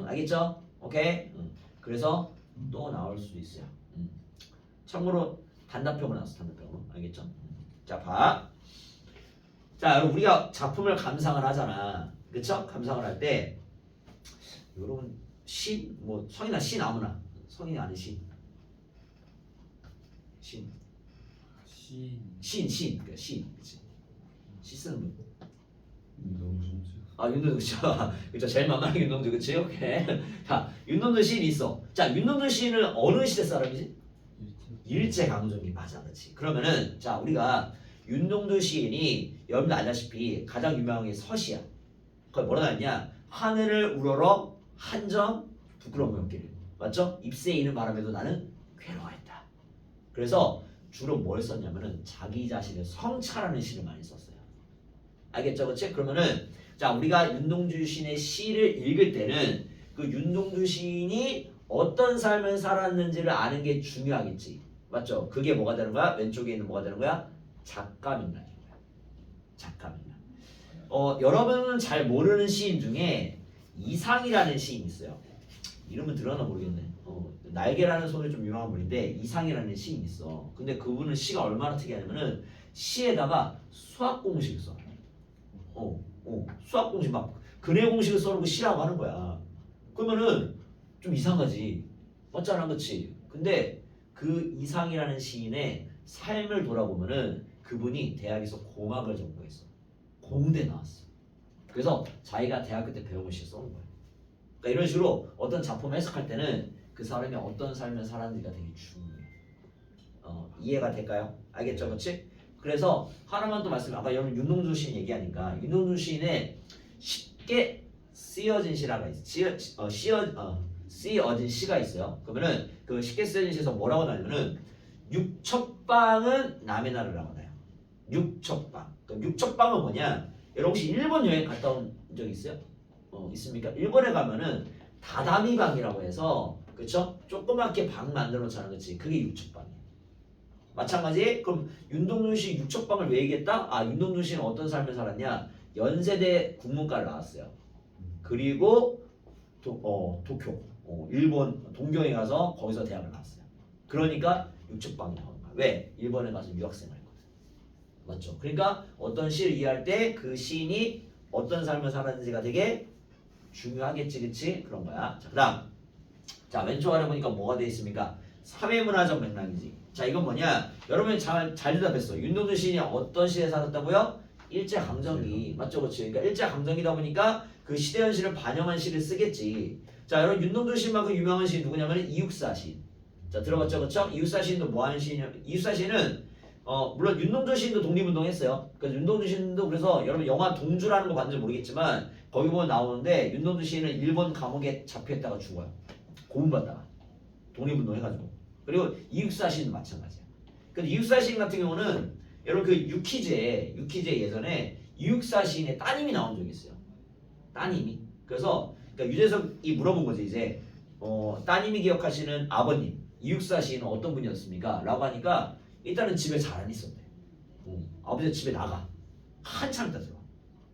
알겠죠? 오케이? 그래서 또 나올 수 있어요. 참고로 단답형으로 나왔어. 단답형으로. 알겠죠? 자, 봐. 자, 여러분 우리가 작품을 감상을 하잖아. 그쵸? 감상을 할 때 여러분 시, 뭐 성이나 시 아무나 성인이 아닌 시. 그러니까 시. 그치? 시 쓰는 분. 윤동주 씨. 그쵸? 제일 만만한 윤동주. 그치? 오케이. 자, 윤동주 시인이 있어. 자, 윤동주 시인은 어느 시대 사람이지? 일제강점기. 맞아, 그렇지. 그러면은 자 우리가 윤동주 시인이 여러분들 알다시피 가장 유명한 게 서시야. 거기 뭐라 하냐? 하늘을 우러러 한점 부끄러움 없기를. 맞죠? 잎새 이는 바람에도 나는 괴로워했다. 그래서 주로 뭘 썼냐면은 자기 자신을 성찰하는 시를 많이 썼어요. 알겠죠, 그렇지? 그러면은 자 우리가 윤동주 시인의 시를 읽을 때는 그 윤동주 시인이 어떤 삶을 살았는지를 아는 게 중요하겠지. 맞죠? 그게 뭐가 되는 거야? 왼쪽에 있는 뭐가 되는 거야? 작가 맥락인 거야. 작가 맥락. 여러분은 잘 모르는 시인 중에 이상이라는 시인이 있어요. 이름은 들었나 모르겠네. 날개라는 소리 좀 유명한 분인데 이상이라는 시인이 있어. 근데 그분은 시가 얼마나 특이하냐면은 시에다가 수학 공식을 써. 수학 공식 막 근해 공식을 써놓고 시라고 하는 거야. 그러면은 좀 이상하지. 맞잖아, 그치? 근데 그 이상이라는 시인의 삶을 돌아보면은 그분이 대학에서 공학을 전공했어. 공대 나왔어. 그래서 자기가 대학교 때 배운 걸 시 써놓은 거야. 그러니까 이런 식으로 어떤 작품을 해석할 때는 그 사람이 어떤 삶을 살았는지가 되게 중요해. 이해가 될까요? 알겠죠, 그렇지? 그래서 하나만 또 말씀. 아까 여러분 윤동주 시인 얘기하니까 윤동주 시인의 쉽게 쓰여진 시라가 있어. 쓰여진 시가 있어요. 그러면은 그 쉽게 쓰여진 시에서 뭐라고 나오냐면은 육척방은 남의 나라라고 나요. 육척방. 그럼 육척방은 뭐냐? 여러분 혹시 일본 여행 갔다 온 적 있어요? 있습니까? 일본에 가면은 다다미방이라고 해서 그쵸? 조그맣게 방 만들어 놓잖아, 그치? 그게 육척방이에요. 마찬가지. 그럼 윤동준 씨 육척방을 왜 얘기했다? 윤동준 씨는 어떤 삶을 살았냐? 연세대 국문과를 나왔어요. 그리고 도쿄, 일본 동경에 가서 거기서 대학을 나왔어요. 그러니까 육척방이 나오는 거야. 왜? 일본에 가서 유학생을 했거든. 맞죠? 그러니까 어떤 시를 이해할 때 그 시인이 어떤 삶을 살았는지가 되게 중요하겠지, 그치? 그런 거야. 자, 그다음. 자, 왼쪽 아래 보니까 뭐가 돼 있습니까? 사회문화적 맥락이지. 자, 이건 뭐냐? 여러분이 잘 대답했어. 윤동주 시인이 어떤 시대에 살았다고요? 일제강점기. 맞죠, 그렇지? 그러니까 일제강점기다 보니까 그 시대 현실을 반영한 시를 쓰겠지. 자, 여러분 윤동주 시인만큼 유명한 시인 누구냐면 이육사 시인. 자, 들어봤죠, 그렇죠? 이육사 시인도 뭐 하는 시인이냐? 이육사 시인은 물론 윤동주 시인도 독립운동했어요. 그래서 윤동주 시인도 그래서 여러분 영화 동주라는 거 봤는지 모르겠지만 거기 보면 나오는데 윤동주 시인은 일본 감옥에 잡혀있다가 죽어요. 고문받다가 독립운동 해가지고. 그리고 이육사 시인도 마찬가지야. 근데 이육사 시인 같은 경우는 여러분 그 유퀴즈에 예전에 이육사 시인의 따님이 나온 적이 있어요. 따님이. 그래서 그러니까 유재석이 물어본 거지 이제 따님이 기억하시는 아버님 이육사 시인은 어떤 분이었습니까? 라고 하니까 일단은 집에 잘 안 있었대. 아버지가 집에 나가. 한참 있다 들어.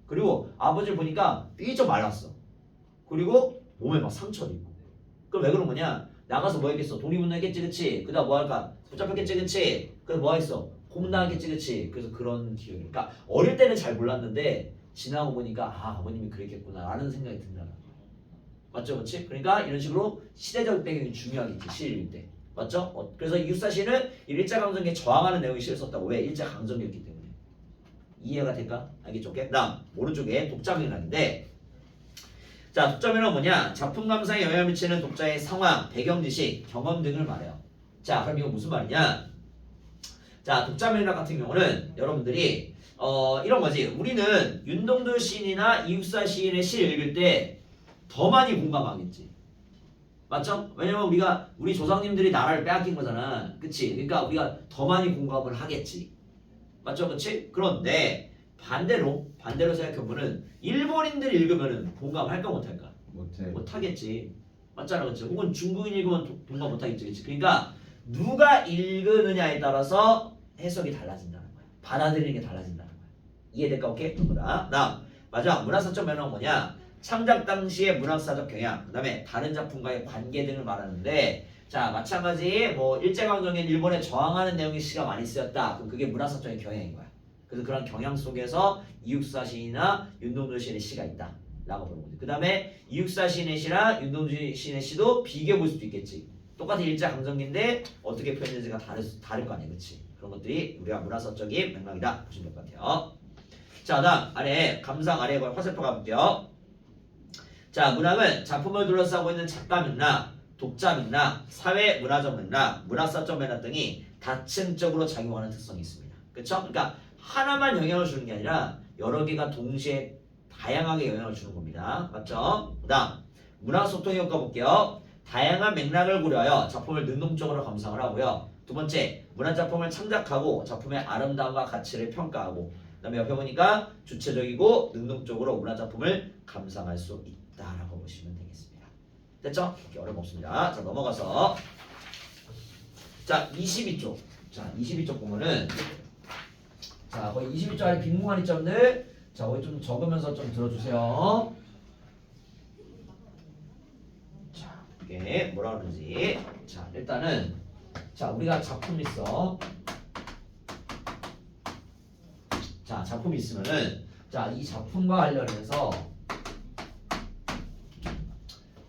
그리고 아버지를 보니까 삐쩍 말랐어. 그리고 몸에 막 상처도 있고. 그럼 왜 그런 거냐? 나가서 뭐 했겠어? 독립운동 했겠지, 그치? 그다음 뭐 할까? 붙잡혔겠지, 그치? 그래서 뭐 하겠어? 고문당했겠지, 그치? 그래서 그런 기억이. 그러니까 어릴 때는 잘 몰랐는데 지나고 보니까 아버님이 그랬겠구나 라는 생각이 든다는 거야. 맞죠, 그치? 그러니까 이런 식으로 시대적 배경이 중요하겠지, 시를 읽을 때. 맞죠? 그래서 이육사 시는 일제강점기에 저항하는 내용의 시를 썼다고. 왜? 일제강점기였기 때문에. 이해가 될까? 알겠죠? 그 다음 오른쪽에 독자 맥락인데, 자, 독자 맥락은 뭐냐? 작품 감상에 영향을 미치는 독자의 상황, 배경 지식, 경험 등을 말해요. 자, 그럼 이거 무슨 말이냐? 자, 독자 맥락 같은 경우는 여러분들이 이런 거지. 우리는 윤동주 시인이나 이육사 시인의 시를 읽을 때 더 많이 공감하겠지. 맞죠? 왜냐면 우리 조상님들이 나라를 빼앗긴 거잖아. 그치? 그러니까 우리가 더 많이 공감을 하겠지. 맞죠? 그치? 그런데 반대로 생각해보면 일본인들이 읽으면 공감할까 못할까? 못하겠지. 맞잖아, 그치? 혹은 중국인 읽으면 공감 못하겠지, 그치? 그러니까 누가 읽느냐에 따라서 해석이 달라진다는 거야. 받아들이는 게 달라진다는 거야. 이해될까? 오케이? 그거다. 다음 마지막 문화사적 면허는 뭐냐? 창작 당시의 문학사적 경향, 그 다음에 다른 작품과의 관계 등을 말하는데, 자, 마찬가지 뭐 일제강점기에 일본에 저항하는 내용의 시가 많이 쓰였다. 그럼 그게 문학사적인 경향인 거야. 그래서 그런 경향 속에서 이육사 시인이나 윤동주 시인의 시가 있다 라고 보는 거지. 그 다음에 이육사 시인의 시랑 윤동주 시인의 시도 비교해 볼 수도 있겠지. 똑같은 일제강점기인데 어떻게 표현되는지가 다를 거 아니야, 그치? 그런 것들이 우리가 문화사적인 맥락이다 보시면 될 것 같아요. 자, 다음 아래 감상 아래 화살표 가볼게요. 자, 문학은 작품을 둘러싸고 있는 작가 맥락, 독자 맥락, 사회 문화적 맥락, 문학사적 맥락 등이 다층적으로 작용하는 특성이 있습니다. 그렇죠? 그러니까 하나만 영향을 주는 게 아니라 여러 개가 동시에 다양하게 영향을 주는 겁니다. 맞죠? 그다음 문학 소통 효과 볼게요. 다양한 맥락을 고려하여 작품을 능동적으로 감상을 하고요. 두 번째, 문학 작품을 창작하고 작품의 아름다움과 가치를 평가하고, 그다음에 옆에 보니까 주체적이고 능동적으로 문학 작품을 감상할 수 있다라고 보시면 되겠습니다. 됐죠? 어려움 없습니다. 자 넘어가서 자 22쪽. 자 22쪽 보면은 자 거의 22쪽 안에 빈 공간 있점들 자 거기 좀 적으면서 좀 들어주세요. 자 이게 뭐라 그러는지 자 일단은 자 우리가 작품 있어. 자 작품이 있으면은 자 이 작품과 관련해서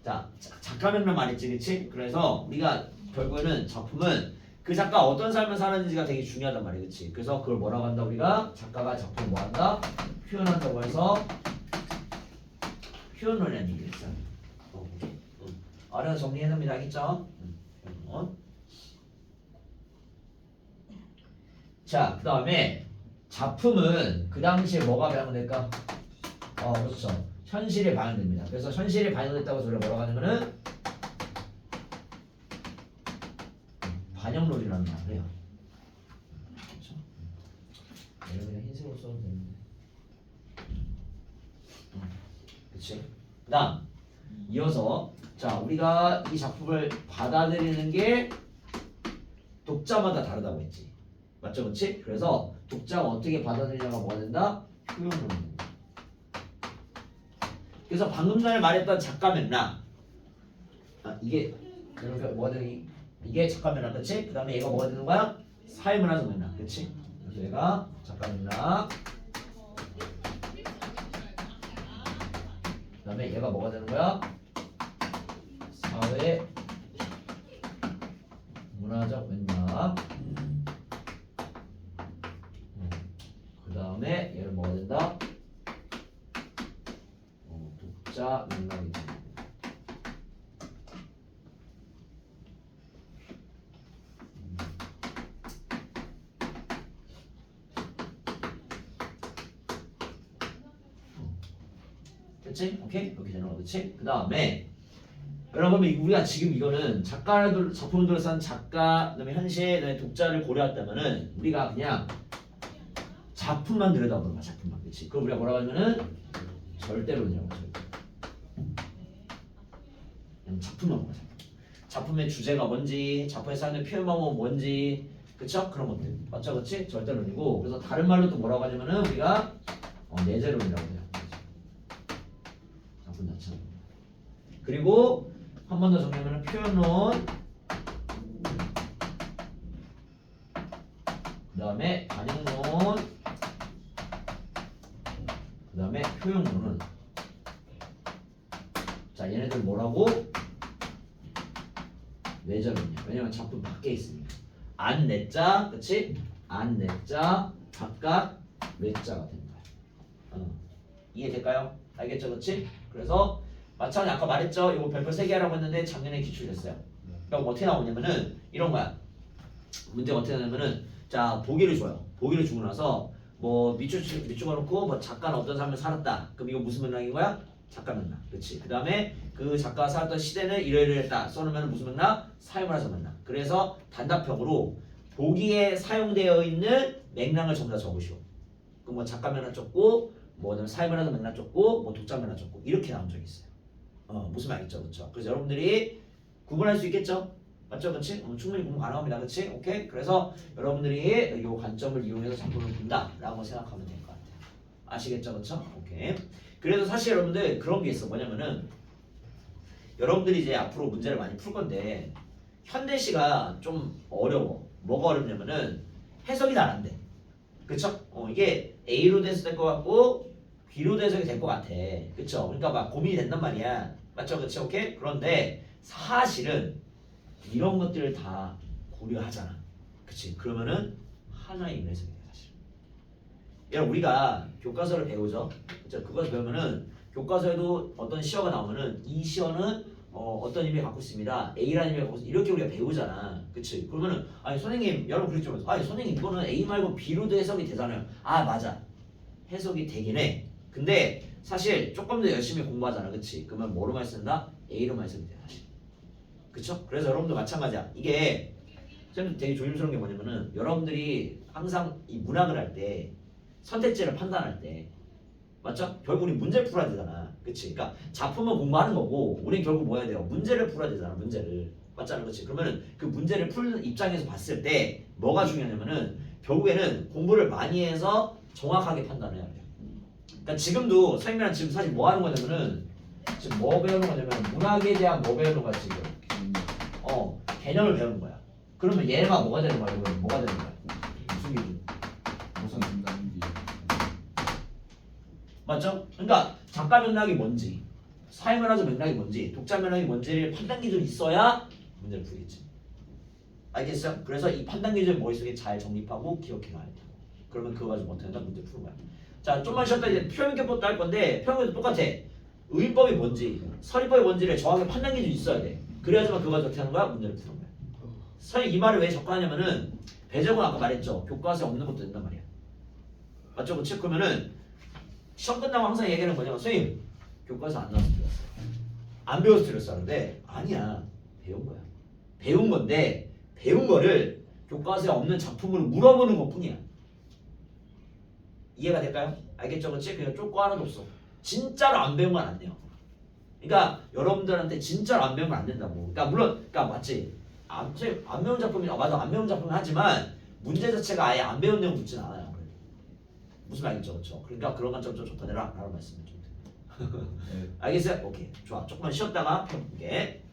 자 작가명만 말했지 그치? 그래서 우리가 결국에는 작품은 그 작가 어떤 삶을 사는지가 되게 중요하단 말이야 그치? 그래서 그걸 뭐라고 한다 우리가 작가가 작품을 뭐 한다? 표현한다고 해서 표현론이라는 얘기를 했어. 아래서 정리해놓습니다 알겠죠? 자 그 다음에 작품은 그 당시에 뭐가 반영될까? 그렇죠. 현실에 반영됩니다. 그래서 현실에 반영됐다고 해서 우리가 뭐라고 하냐면은 반영론이라는 말을 해요. 그렇죠? 얘는 그냥 흰색으로 써도 되는데. 그렇지? 그다음 이어서 자 우리가 이 작품을 받아들이는 게 독자마다 다르다고 했지. 맞죠, 그렇지? 그래서 독자가 어떻게 받아들이냐가 뭐가 된다? 표현론이 된다. 그래서 방금 전에 말했던 작가 맥락 이게 그러니까 뭐가 되니? 이게 작가 맥락, 그렇지? 그 다음에 얘가 뭐가 되는 거야? 사회문화적 맥락, 그렇지? 그래서 얘가 작가 맥락. 그 다음에 얘가 뭐가 되는 거야? 사회 문화적 맥락. 그 다음에 얘는 뭐가 된다? 독자 맥락이 됩니다. 됐지? 오케이? 이렇게 되는 거 그렇지? 그 다음에 여러분 우리가 지금 이거는 작가들 작품을 둘러싼 작가 그다음에 현실 그다음에 독자를 고려했다면은 우리가 그냥 작품만 들여다보는 거야 작품만 그렇지? 그럼 우리가 뭐라고 하면은 절대론이라고 절대. 그냥 작품만 보자. 작품의 주제가 뭔지, 작품에 사용된 표현 방법은 뭔지, 그쵸? 그런 것들 맞죠, 그렇지? 절대론이고 그래서 다른 말로 또 뭐라고 하냐면은 우리가 내재론이라고 해요. 작품 자체. 그리고 한 번 더 정리하면 표현론, 그 다음에 반영론, 그 다음에 표현론은 자 얘네들 뭐라고? 내재론이야. 왜냐면 작품 밖에 있으니까. 안 내자, 그치? 안 내자 각각 외자가 된다. 이해될까요? 알겠죠, 그치? 그래서 마찬가지 아까 말했죠. 이거 별표 3개 하라고 했는데 작년에 기출됐어요. 그럼 어떻게 나오냐면은 이런 거야. 문제가 어떻게 나냐면은 자 보기를 줘요. 보기를 주고 나서 뭐 밑줄 놓고 뭐 작가는 어떤 삶을 살았다. 그럼 이거 무슨 맥락인 거야? 작가 맥락. 그렇지. 그 다음에 그 작가가 살았던 시대는 이러이러했다. 써놓으면 무슨 맥락? 사회문화적 맥락. 그래서 단답형으로 보기에 사용되어 있는 맥락을 전부 다 적으시오. 그럼 뭐 작가 맥락 적고 뭐 사회문화적 맥락 적고 뭐 독자 맥락 적고 이렇게 나온 적이 있어요. 무슨 말이죠, 그렇죠? 그래서 여러분들이 구분할 수 있겠죠? 맞죠, 그렇지? 충분히 구분 가능합니다, 그렇지? 오케이. 그래서 여러분들이 이 관점을 이용해서 작품을 본다라고 생각하면 될 것 같아요. 아시겠죠, 그렇죠? 오케이. 그래서 사실 여러분들 그런 게 있어. 뭐냐면은 여러분들이 이제 앞으로 문제를 많이 풀 건데 현대시가 좀 어려워. 뭐가 어렵냐면은 해석이 잘 안 돼. 그쵸? 이게 A로 돼서 될 것 같고 B로 돼서 될 것 같아. 그쵸? 그러니까 막 고민이 된단 말이야. 맞죠? 그쵸? 오케이? 그런데 사실은 이런 것들을 다 고려하잖아. 그치? 그러면은 하나의 의미에서 돼 사실. 여러분 우리가 교과서를 배우죠. 그쵸? 그거 배우면은 교과서에도 어떤 시어가 나오면은 이 시어는 어떤 의미를 갖고 있습니다. A라는 의미를 갖고 있습니다. 이렇게 우리가 배우잖아. 그치? 그러면은 아니 선생님 여러분 그랬죠. 아니 선생님 이거는 A 말고 B로도 해석이 되잖아요. 아 맞아. 해석이 되긴 해. 근데 사실 조금 더 열심히 공부하잖아. 그치? 그러면 뭐로만 쓴다? A로만 쓰면 돼 사실. 그쵸? 그래서 여러분도 마찬가지야. 이게 쌤도 되게 조심스러운 게 뭐냐면은 여러분들이 항상 이 문학을 할 때 선택지를 판단할 때 맞죠? 결국 우리 문제 풀어야 되잖아. 그치? 그러니까 작품은 공부하는 거고 우린 결국 뭐 해야 돼요? 문제를 풀어야 되잖아. 문제를. 맞잖아. 그치? 그러면은 그 문제를 풀는 입장에서 봤을 때 뭐가 중요하냐면은 결국에는 공부를 많이 해서 정확하게 판단을 해야 돼요. 그러니까 지금도 선생님이랑 지금 사실 뭐 하는 거냐면은 지금 뭐 배우는 거냐면 문학에 대한 뭐 배우는 거야 지금. 개념을 배우는 거야. 그러면 얘가 뭐가 되는 거야? 이거 뭐가 되는 거야? 무슨 기준? 무슨 단기 맞죠? 그러니까 작가 맥락이 뭔지, 사회문화적 맥락이 뭔지, 독자 맥락이 뭔지를 판단 기준이 있어야 문제를 풀겠지. 알겠어요? 그래서 이 판단 기준을 머릿속에 잘 정립하고 기억해 놔야 돼. 그러면 그거 가지고 어떻게 한다? 문제 푸는 거야. 자, 좀만 쉬었다 이제 표현기법도 할 건데 표현기법도 똑같아. 의법이 뭔지, 서리법이 뭔지를 정확히 판단 기준이 있어야 돼. 그래야지만 그거 가지고 어떻게 하는 거야? 문제를 푸는 거야. 선생님 이 말을 왜 접근하냐면은 배제고는 아까 말했죠. 교과서에 없는 것도 된단 말이야. 맞죠? 그치? 그러면은 시험 끝나고 항상 얘기하는 거냐면 선생님 교과서 안 나와서 틀렸어. 안 배워서 틀렸어 하는데 아니야. 배운 거야. 배운 건데 배운 거를 교과서에 없는 작품으로 물어보는 것 뿐이야. 이해가 될까요? 알겠죠? 그치? 그냥 쫓고 하나도 없어. 진짜로 안 배운 건 안 돼요. 그러니까 여러분들한테 진짜로 안 배운 건 안 된다고. 그러니까 물론 그러니까 맞지? 선생님 안 배운 작품이 맞아. 안 배운 작품은 하지만 문제 자체가 아예 안 배운 내용 붙진 않아요. 무슨 말인지 그렇죠? 그러니까 그런 관점 좀 좁혀내라 라는 말씀을 좀 드립니다. 네. 알겠어요? 오케이 좋아. 조금만 쉬었다가 펴볼게.